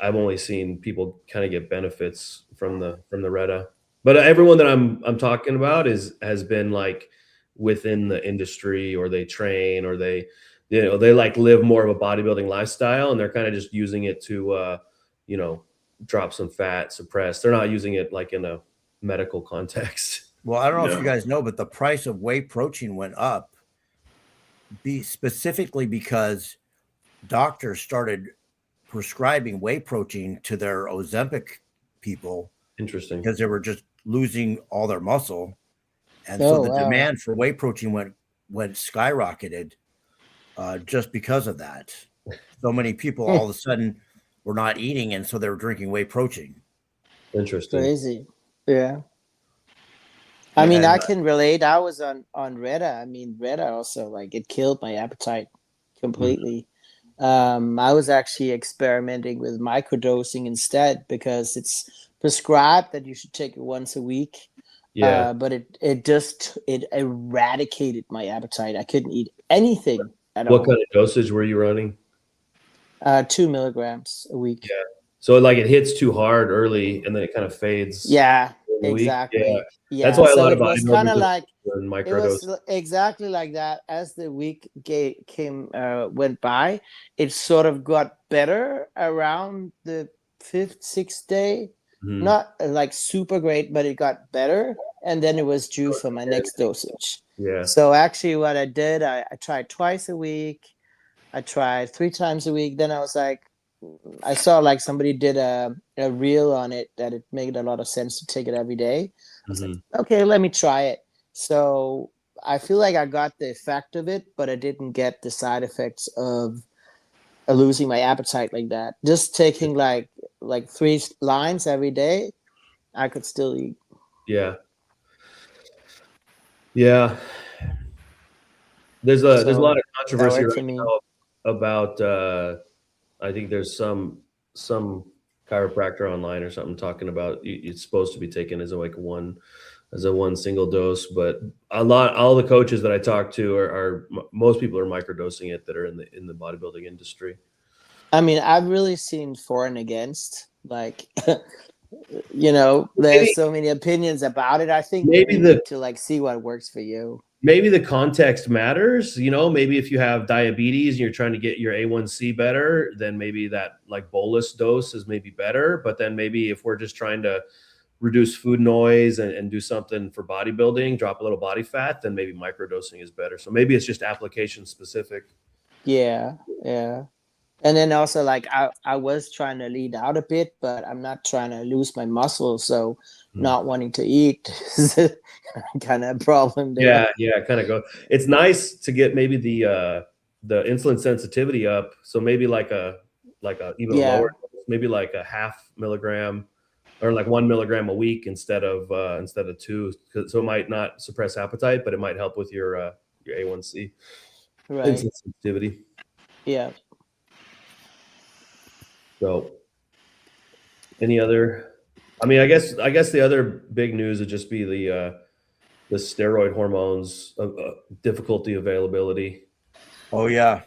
I've only seen people kind of get benefits from the Reta. But everyone that I'm talking about has been like within the industry, or they train, or they like live more of a bodybuilding lifestyle, and they're kind of just using it to drop some fat, suppress. They're not using it like in a medical context. Well, I don't know if you guys know, but the price of whey protein went up specifically because doctors started prescribing whey protein to their Ozempic people. Interesting. Because they were just losing all their muscle. And so the demand for whey protein went skyrocketed just because of that. So many people all of a sudden were not eating, and so they were drinking whey protein. Interesting. Crazy. Yeah. I mean, I can relate. I was on Reta. I mean, Reta also, like, it killed my appetite completely. I was actually experimenting with microdosing instead, because it's prescribed that you should take it once a week. Yeah. But it eradicated my appetite. I couldn't eat anything at all. What kind of dosage were you running? 2 milligrams a week. Yeah. So like it hits too hard early, and then it kind of fades. Yeah, exactly. Yeah. That's why a lot of it was kind of like microdose. It was exactly like that. As the week went by, it sort of got better around the 5th, 6th day. Not like super great, but it got better, and then it was due for my next dosage. Yeah. So actually, what I did, I tried twice a week. I tried 3 times a week. Then I was like, I saw like somebody did a reel on it that it made a lot of sense to take it every day. I was like, okay, let me try it. So I feel like I got the effect of it, but I didn't get the side effects of losing my appetite like that. Just taking like 3 lines every day, I could still eat. Yeah. Yeah. There's a lot of controversy right now about I think there's some chiropractor online or something talking about it's supposed to be taken as a one single dose, but all the coaches that I talk to are most people are microdosing it that are in the bodybuilding industry. I mean, I've really seen for and against, like, there's so many opinions about it. I think maybe need to like see what works for you. Maybe the context matters, maybe if you have diabetes and you're trying to get your A1C better, then maybe that like bolus dose is maybe better. But then maybe if we're just trying to reduce food noise and do something for bodybuilding, drop a little body fat, then maybe microdosing is better. So maybe it's just application specific. Yeah. Yeah. And then also, like, I was trying to lean out a bit, but I'm not trying to lose my muscle. So not wanting to eat is kind of a problem there. Yeah, kind of go. It's nice to get maybe the insulin sensitivity up. So maybe like a even lower, maybe like a 0.5 milligram or like 1 milligram a week instead of 2. So it might not suppress appetite, but it might help with your A1C. Right. Insulin sensitivity. Yeah. So, any other? I mean, I guess the other big news would just be the steroid hormones difficulty availability. Oh yeah,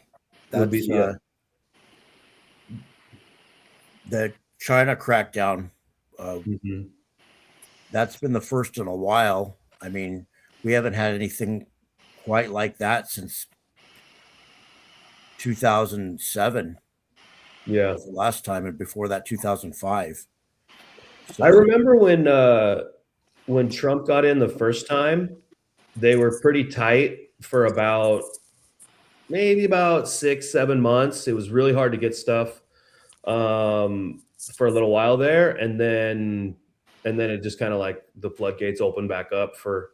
that's the China crackdown. That's been the first in a while. I mean, we haven't had anything quite like that since 2007. Yeah, the last time, and before that 2005. So, I remember when Trump got in the first time, they were pretty tight for about 6-7 months. It was really hard to get stuff for a little while there, and then it just kind of like the floodgates opened back up for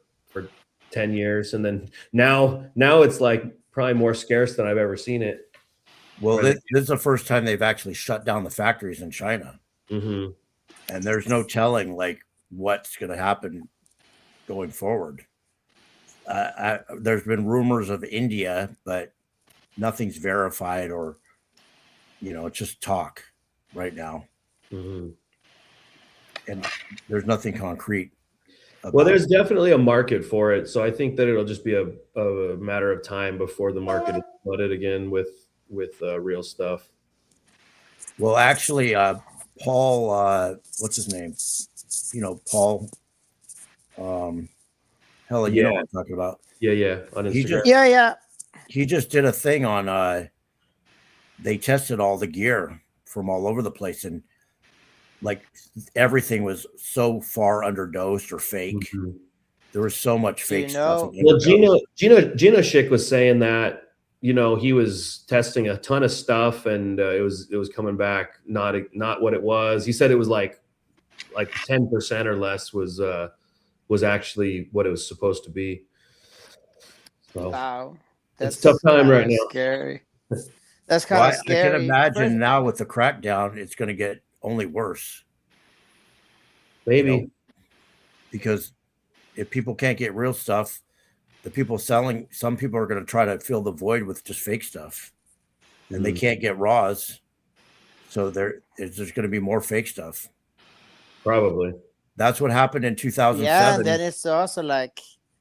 10 years, and then now it's like probably more scarce than I've ever seen it. Well, this is the first time they've actually shut down the factories in China. And there's no telling like what's going to happen going forward. There's been rumors of India, but nothing's verified, or it's just talk right now, and there's nothing concrete. Well, there's definitely a market for it, so I think that it'll just be a matter of time before the market is flooded again with real stuff. Well, actually, Paul, what's his name? Paul. Hella, you know what I'm talking about. Yeah, on Instagram. He just did a thing on. They tested all the gear from all over the place, and like everything was so far underdosed or fake. There was so much fake stuff. Well, Gino Schick was saying that he was testing a ton of stuff, and it was coming back not what it was. He said it was like 10% or less was actually what it was supposed to be. So, wow, that's a tough time right now. Scary. That's kind of scary. I can imagine now with the crackdown, it's going to get only worse. Maybe. Because if people can't get real stuff, the people selling, some people are going to try to fill the void with just fake stuff, and they can't get raws. So there's going to be more fake stuff. Probably. That's what happened in 2007. Yeah, and then it's also like,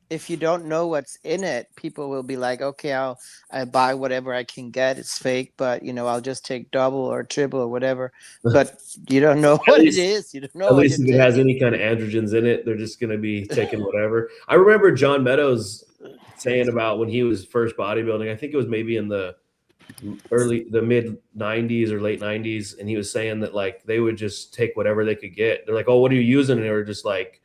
if you don't know what's in it, people will be like, okay, I buy whatever I can get. It's fake, but I'll just take double or triple or whatever. But you don't know what it is. You don't know. At least if it has any kind of androgens in it, they're just going to be taking whatever. I remember John Meadows saying about when he was first bodybuilding. I think it was maybe in the mid 90s or late 90s, and he was saying that like they would just take whatever they could get. They're like, oh, what are you using? And they were just like,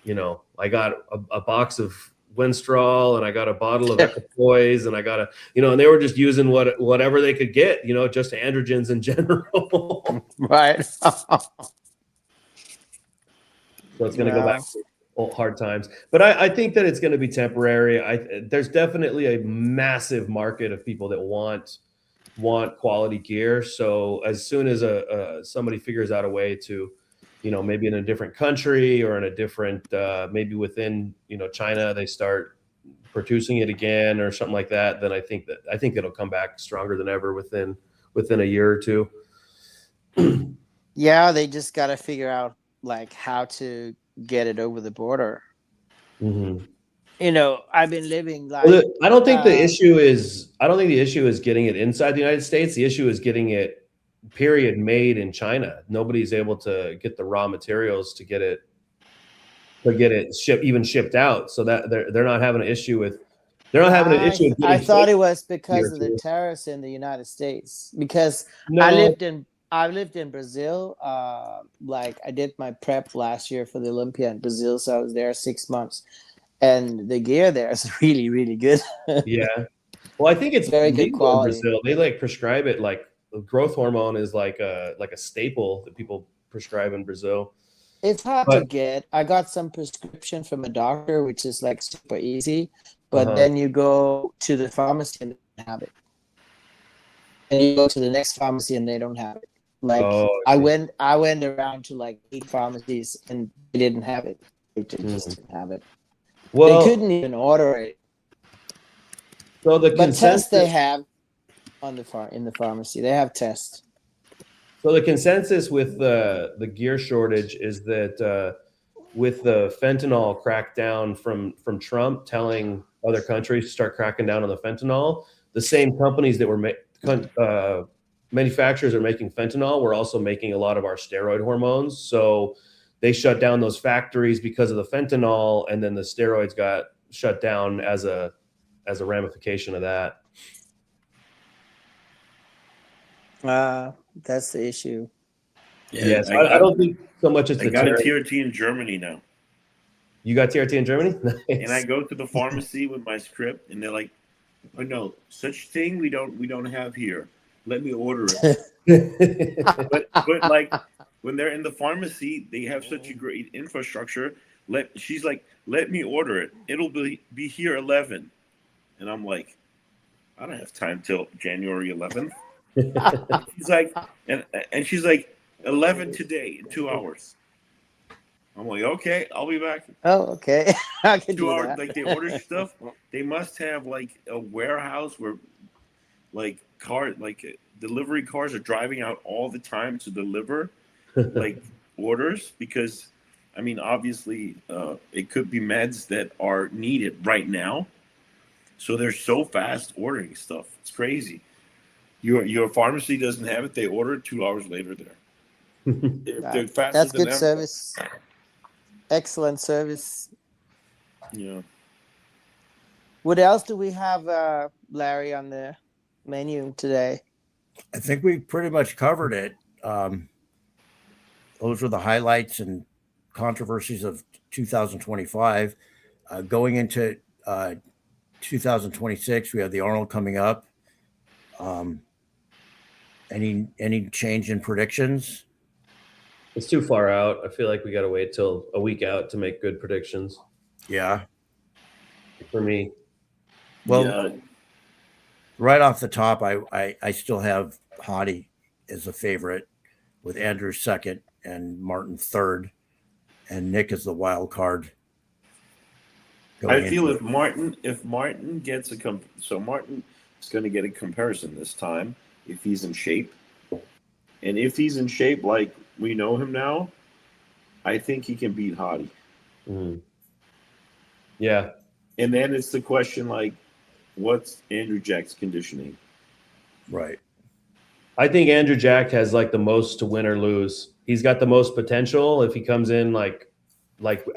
I got a box of Winstrol, and I got a bottle of Equipoise, and I got and they were just using whatever they could get, just androgens in general. Right. So it's going to go back to hard times. But I think that it's going to be temporary. There's definitely a massive market of people that want quality gear. So as soon as somebody figures out a way to, maybe in a different country or in a different, maybe within, China, they start producing it again or something like that, then I think it'll come back stronger than ever within a year or two. Yeah, they just got to figure out like how to get it over the border. I've been living like. Well, I don't think the issue is getting it inside the United States. The issue is getting it made in China. Nobody's able to get the raw materials to get it shipped out. So that they're not having an issue with. They're not having an issue. I thought it was because of the tariffs in the United States. Because I lived in Brazil. Like I did my prep last year for the Olympia in Brazil, so I was there 6 months, and the gear there is really, really good. Yeah. Well, I think it's very good quality. In Brazil. They like prescribe it like growth hormone is like a staple that people prescribe in Brazil. It's hard to get. I got some prescription from a doctor, which is like super easy, but then you go to the pharmacy and they don't have it. And you go to the next pharmacy and they don't have it. Like I went around to like 8 pharmacies and they didn't have it. They just didn't have it. Well, they couldn't even order it. So but tests they have in the pharmacy. They have tests. So the consensus with the gear shortage is that with the fentanyl crackdown from Trump telling other countries to start cracking down on the fentanyl, the same companies that were manufacturers are making fentanyl were also making a lot of our steroid hormones. So they shut down those factories because of the fentanyl, and then the steroids got shut down as a ramification of that. That's the issue. Yeah, yes, I don't think so much it's I got a TRT in Germany now. You got TRT in Germany? Nice. And I go to the pharmacy with my script, and they're like, "Oh no, such thing we don't have here. Let me order it." but like when they're in the pharmacy, they have such a great infrastructure. She's like, "Let me order it. It'll be here 11," and I'm like, "I don't have time till January 11th." She's like, and she's like, 11 today in 2 hours. I'm like, okay, I'll be back. Oh, okay. I can 2 do hours, that. like they order stuff. They must have like a warehouse where like delivery cars are driving out all the time to deliver like orders, because I mean, obviously, it could be meds that are needed right now. So they're so fast ordering stuff. It's crazy. Your pharmacy doesn't have it. They order it 2 hours later there. They're faster That's than good ever. service. Excellent service. Yeah. What else do we have, Larry, on the menu today? I think we pretty much covered it. Those were the highlights and controversies of 2025. Going into 2026, we have the Arnold coming up. Any change in predictions? It's too far out. I feel like we got to wait till a week out to make good predictions. Yeah. For me. Well, yeah. Right off the top, I still have Hottie as a favorite, with Andrew second and Martin third, and Nick is the wild card. I feel if Martin gets so Martin is going to get a comparison this time if he's in shape, and if he's in shape like we know him now, I think he can beat Hottie. Mm. Yeah, and then it's the question like, what's Andrew Jack's conditioning? Right. I think Andrew Jack has like the most to win or lose. He's got the most potential. If he comes in like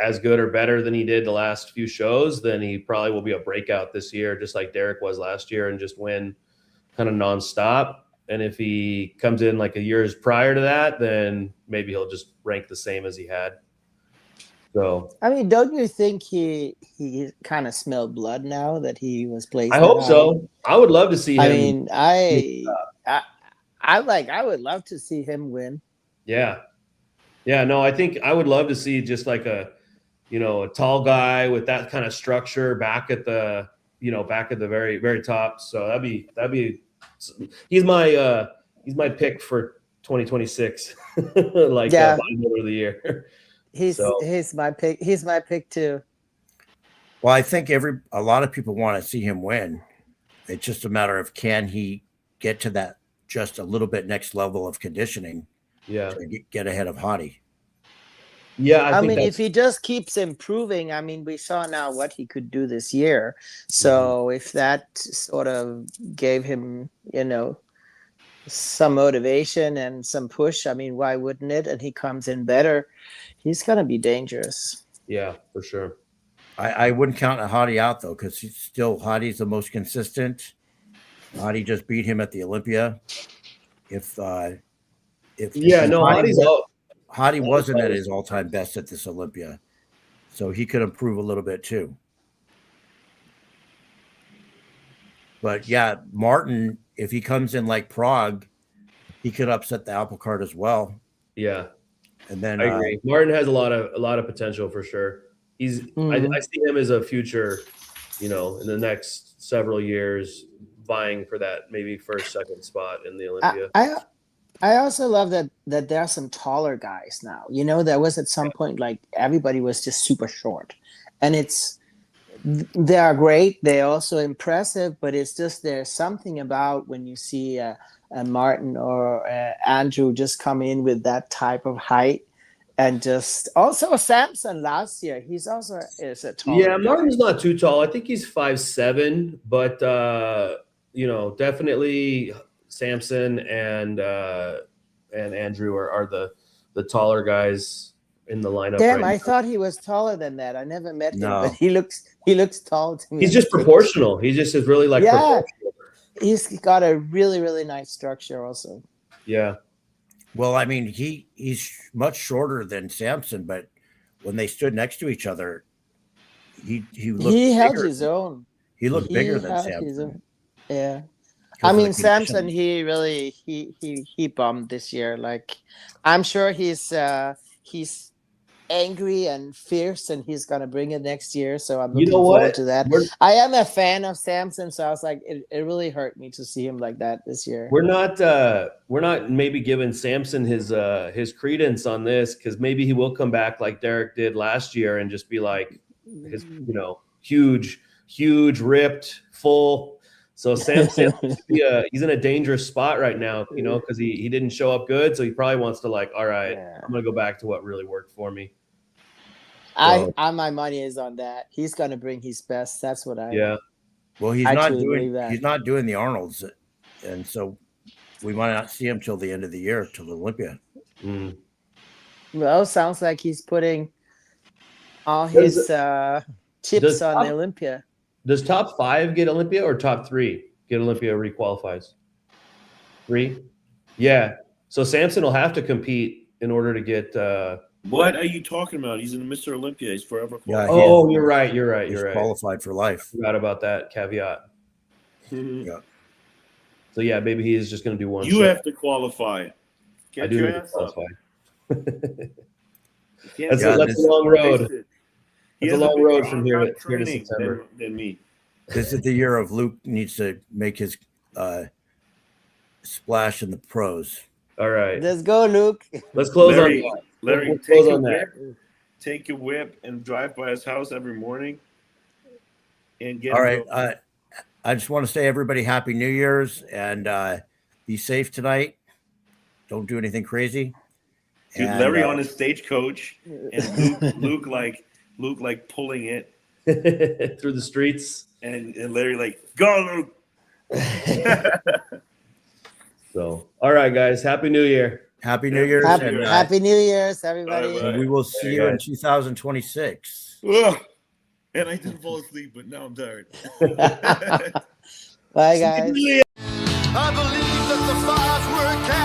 as good or better than he did the last few shows, then he probably will be a breakout this year, just like Derek was last year, and just win kind of nonstop. And if he comes in like a years prior to that, then maybe he'll just rank the same as he had. So I mean, don't you think he kind of smelled blood now that he was placed? I hope so. I would love to see him. I mean, I would love to see him win. Yeah. Yeah, no, I think I would love to see just like a tall guy with that kind of structure back at the very, very top. So that'd be he's my pick for 2026. Bodybuilder of the year. He's my pick. He's my pick too. Well, I think a lot of people want to see him win. It's just a matter of, can he get to that just a little bit next level of conditioning? Yeah, to get ahead of Hottie. Yeah, I mean, if he just keeps improving, I mean, we saw now what he could do this year. So if that sort of gave him, some motivation and some push, I mean, why wouldn't it? And he comes in better, he's gonna be dangerous. Yeah, for sure. I wouldn't count Hottie out though, because Hottie's the most consistent. Hottie just beat him at the Olympia. Hottie wasn't at his all-time best at this Olympia, so he could improve a little bit too. But yeah, Martin, if he comes in like Prague, he could upset the apple cart as well. Yeah, and then I agree. Martin has a lot of potential for sure. I see him as a future, in the next several years, vying for that maybe first, second spot in the Olympia. I also love that there are some taller guys now. There was at some point like everybody was just super short, and they are great. They're also impressive, but it's just there's something about when you see a Martin or Andrew just come in with that type of height, and just also Samson last year. He's also is a tall. Yeah, Martin's not too tall. I think he's 5'7", but definitely Samson and Andrew are the taller guys in the lineup. Damn, right I now. thought he was taller than that. I never met him, but he looks tall to me. He's just proportional. He just is really like proportional. He's got a really, really nice structure also. Yeah. Well, I mean, he's much shorter than Samson, but when they stood next to each other, he held his own. He looked bigger than Samson. Yeah. I mean, Samson, he really he bombed this year. Like, I'm sure he's angry and fierce, and he's gonna bring it next year. So I'm You looking know forward what? to that. I am a fan of Samson, so I was like, it really hurt me to see him like that this year. We're not maybe giving Samson his credence on this, because maybe he will come back like Derek did last year and just be like his, huge, ripped, full. So Samson he's in a dangerous spot right now, because he didn't show up good. So he probably wants to like, all right, I'm gonna go back to what really worked for me. So, my money is on that. He's gonna bring his best. That's what I. Yeah. Well, I truly believe that. he's not doing the Arnolds, and so we might not see him till the end of the year, till Olympia. Mm. Well, sounds like he's putting all his chips on the Olympia. Does top 5 get Olympia or top 3 get Olympia requalifies? 3? Yeah. So Samson will have to compete in order to get. What are you talking about? He's in Mr. Olympia. He's forever qualified. Yeah, Oh, you're right. He's qualified for life. Forgot about that caveat. Yeah. So yeah, maybe he is just going to do one. You have to qualify. I do need to qualify. That's a long road. It's a long road from here to September. Than me. This is the year of Luke needs to make his splash in the pros. All right. Let's go, Luke. Let's close Larry, on that. Larry, We'll close on that. Take your whip and drive by his house every morning. And get. All right. I just want to say, everybody, Happy New Year's, and be safe tonight. Don't do anything crazy. Dude, and, Larry on his stagecoach, and Luke like pulling it through the streets, and Larry like, go, Luke. So, all right, guys, Happy New Year. Happy New Year's. Happy New Year's, everybody. And we will see you in 2026. Ugh. And I didn't fall asleep, but now I'm tired. Bye, guys. I believe that the fires were cast.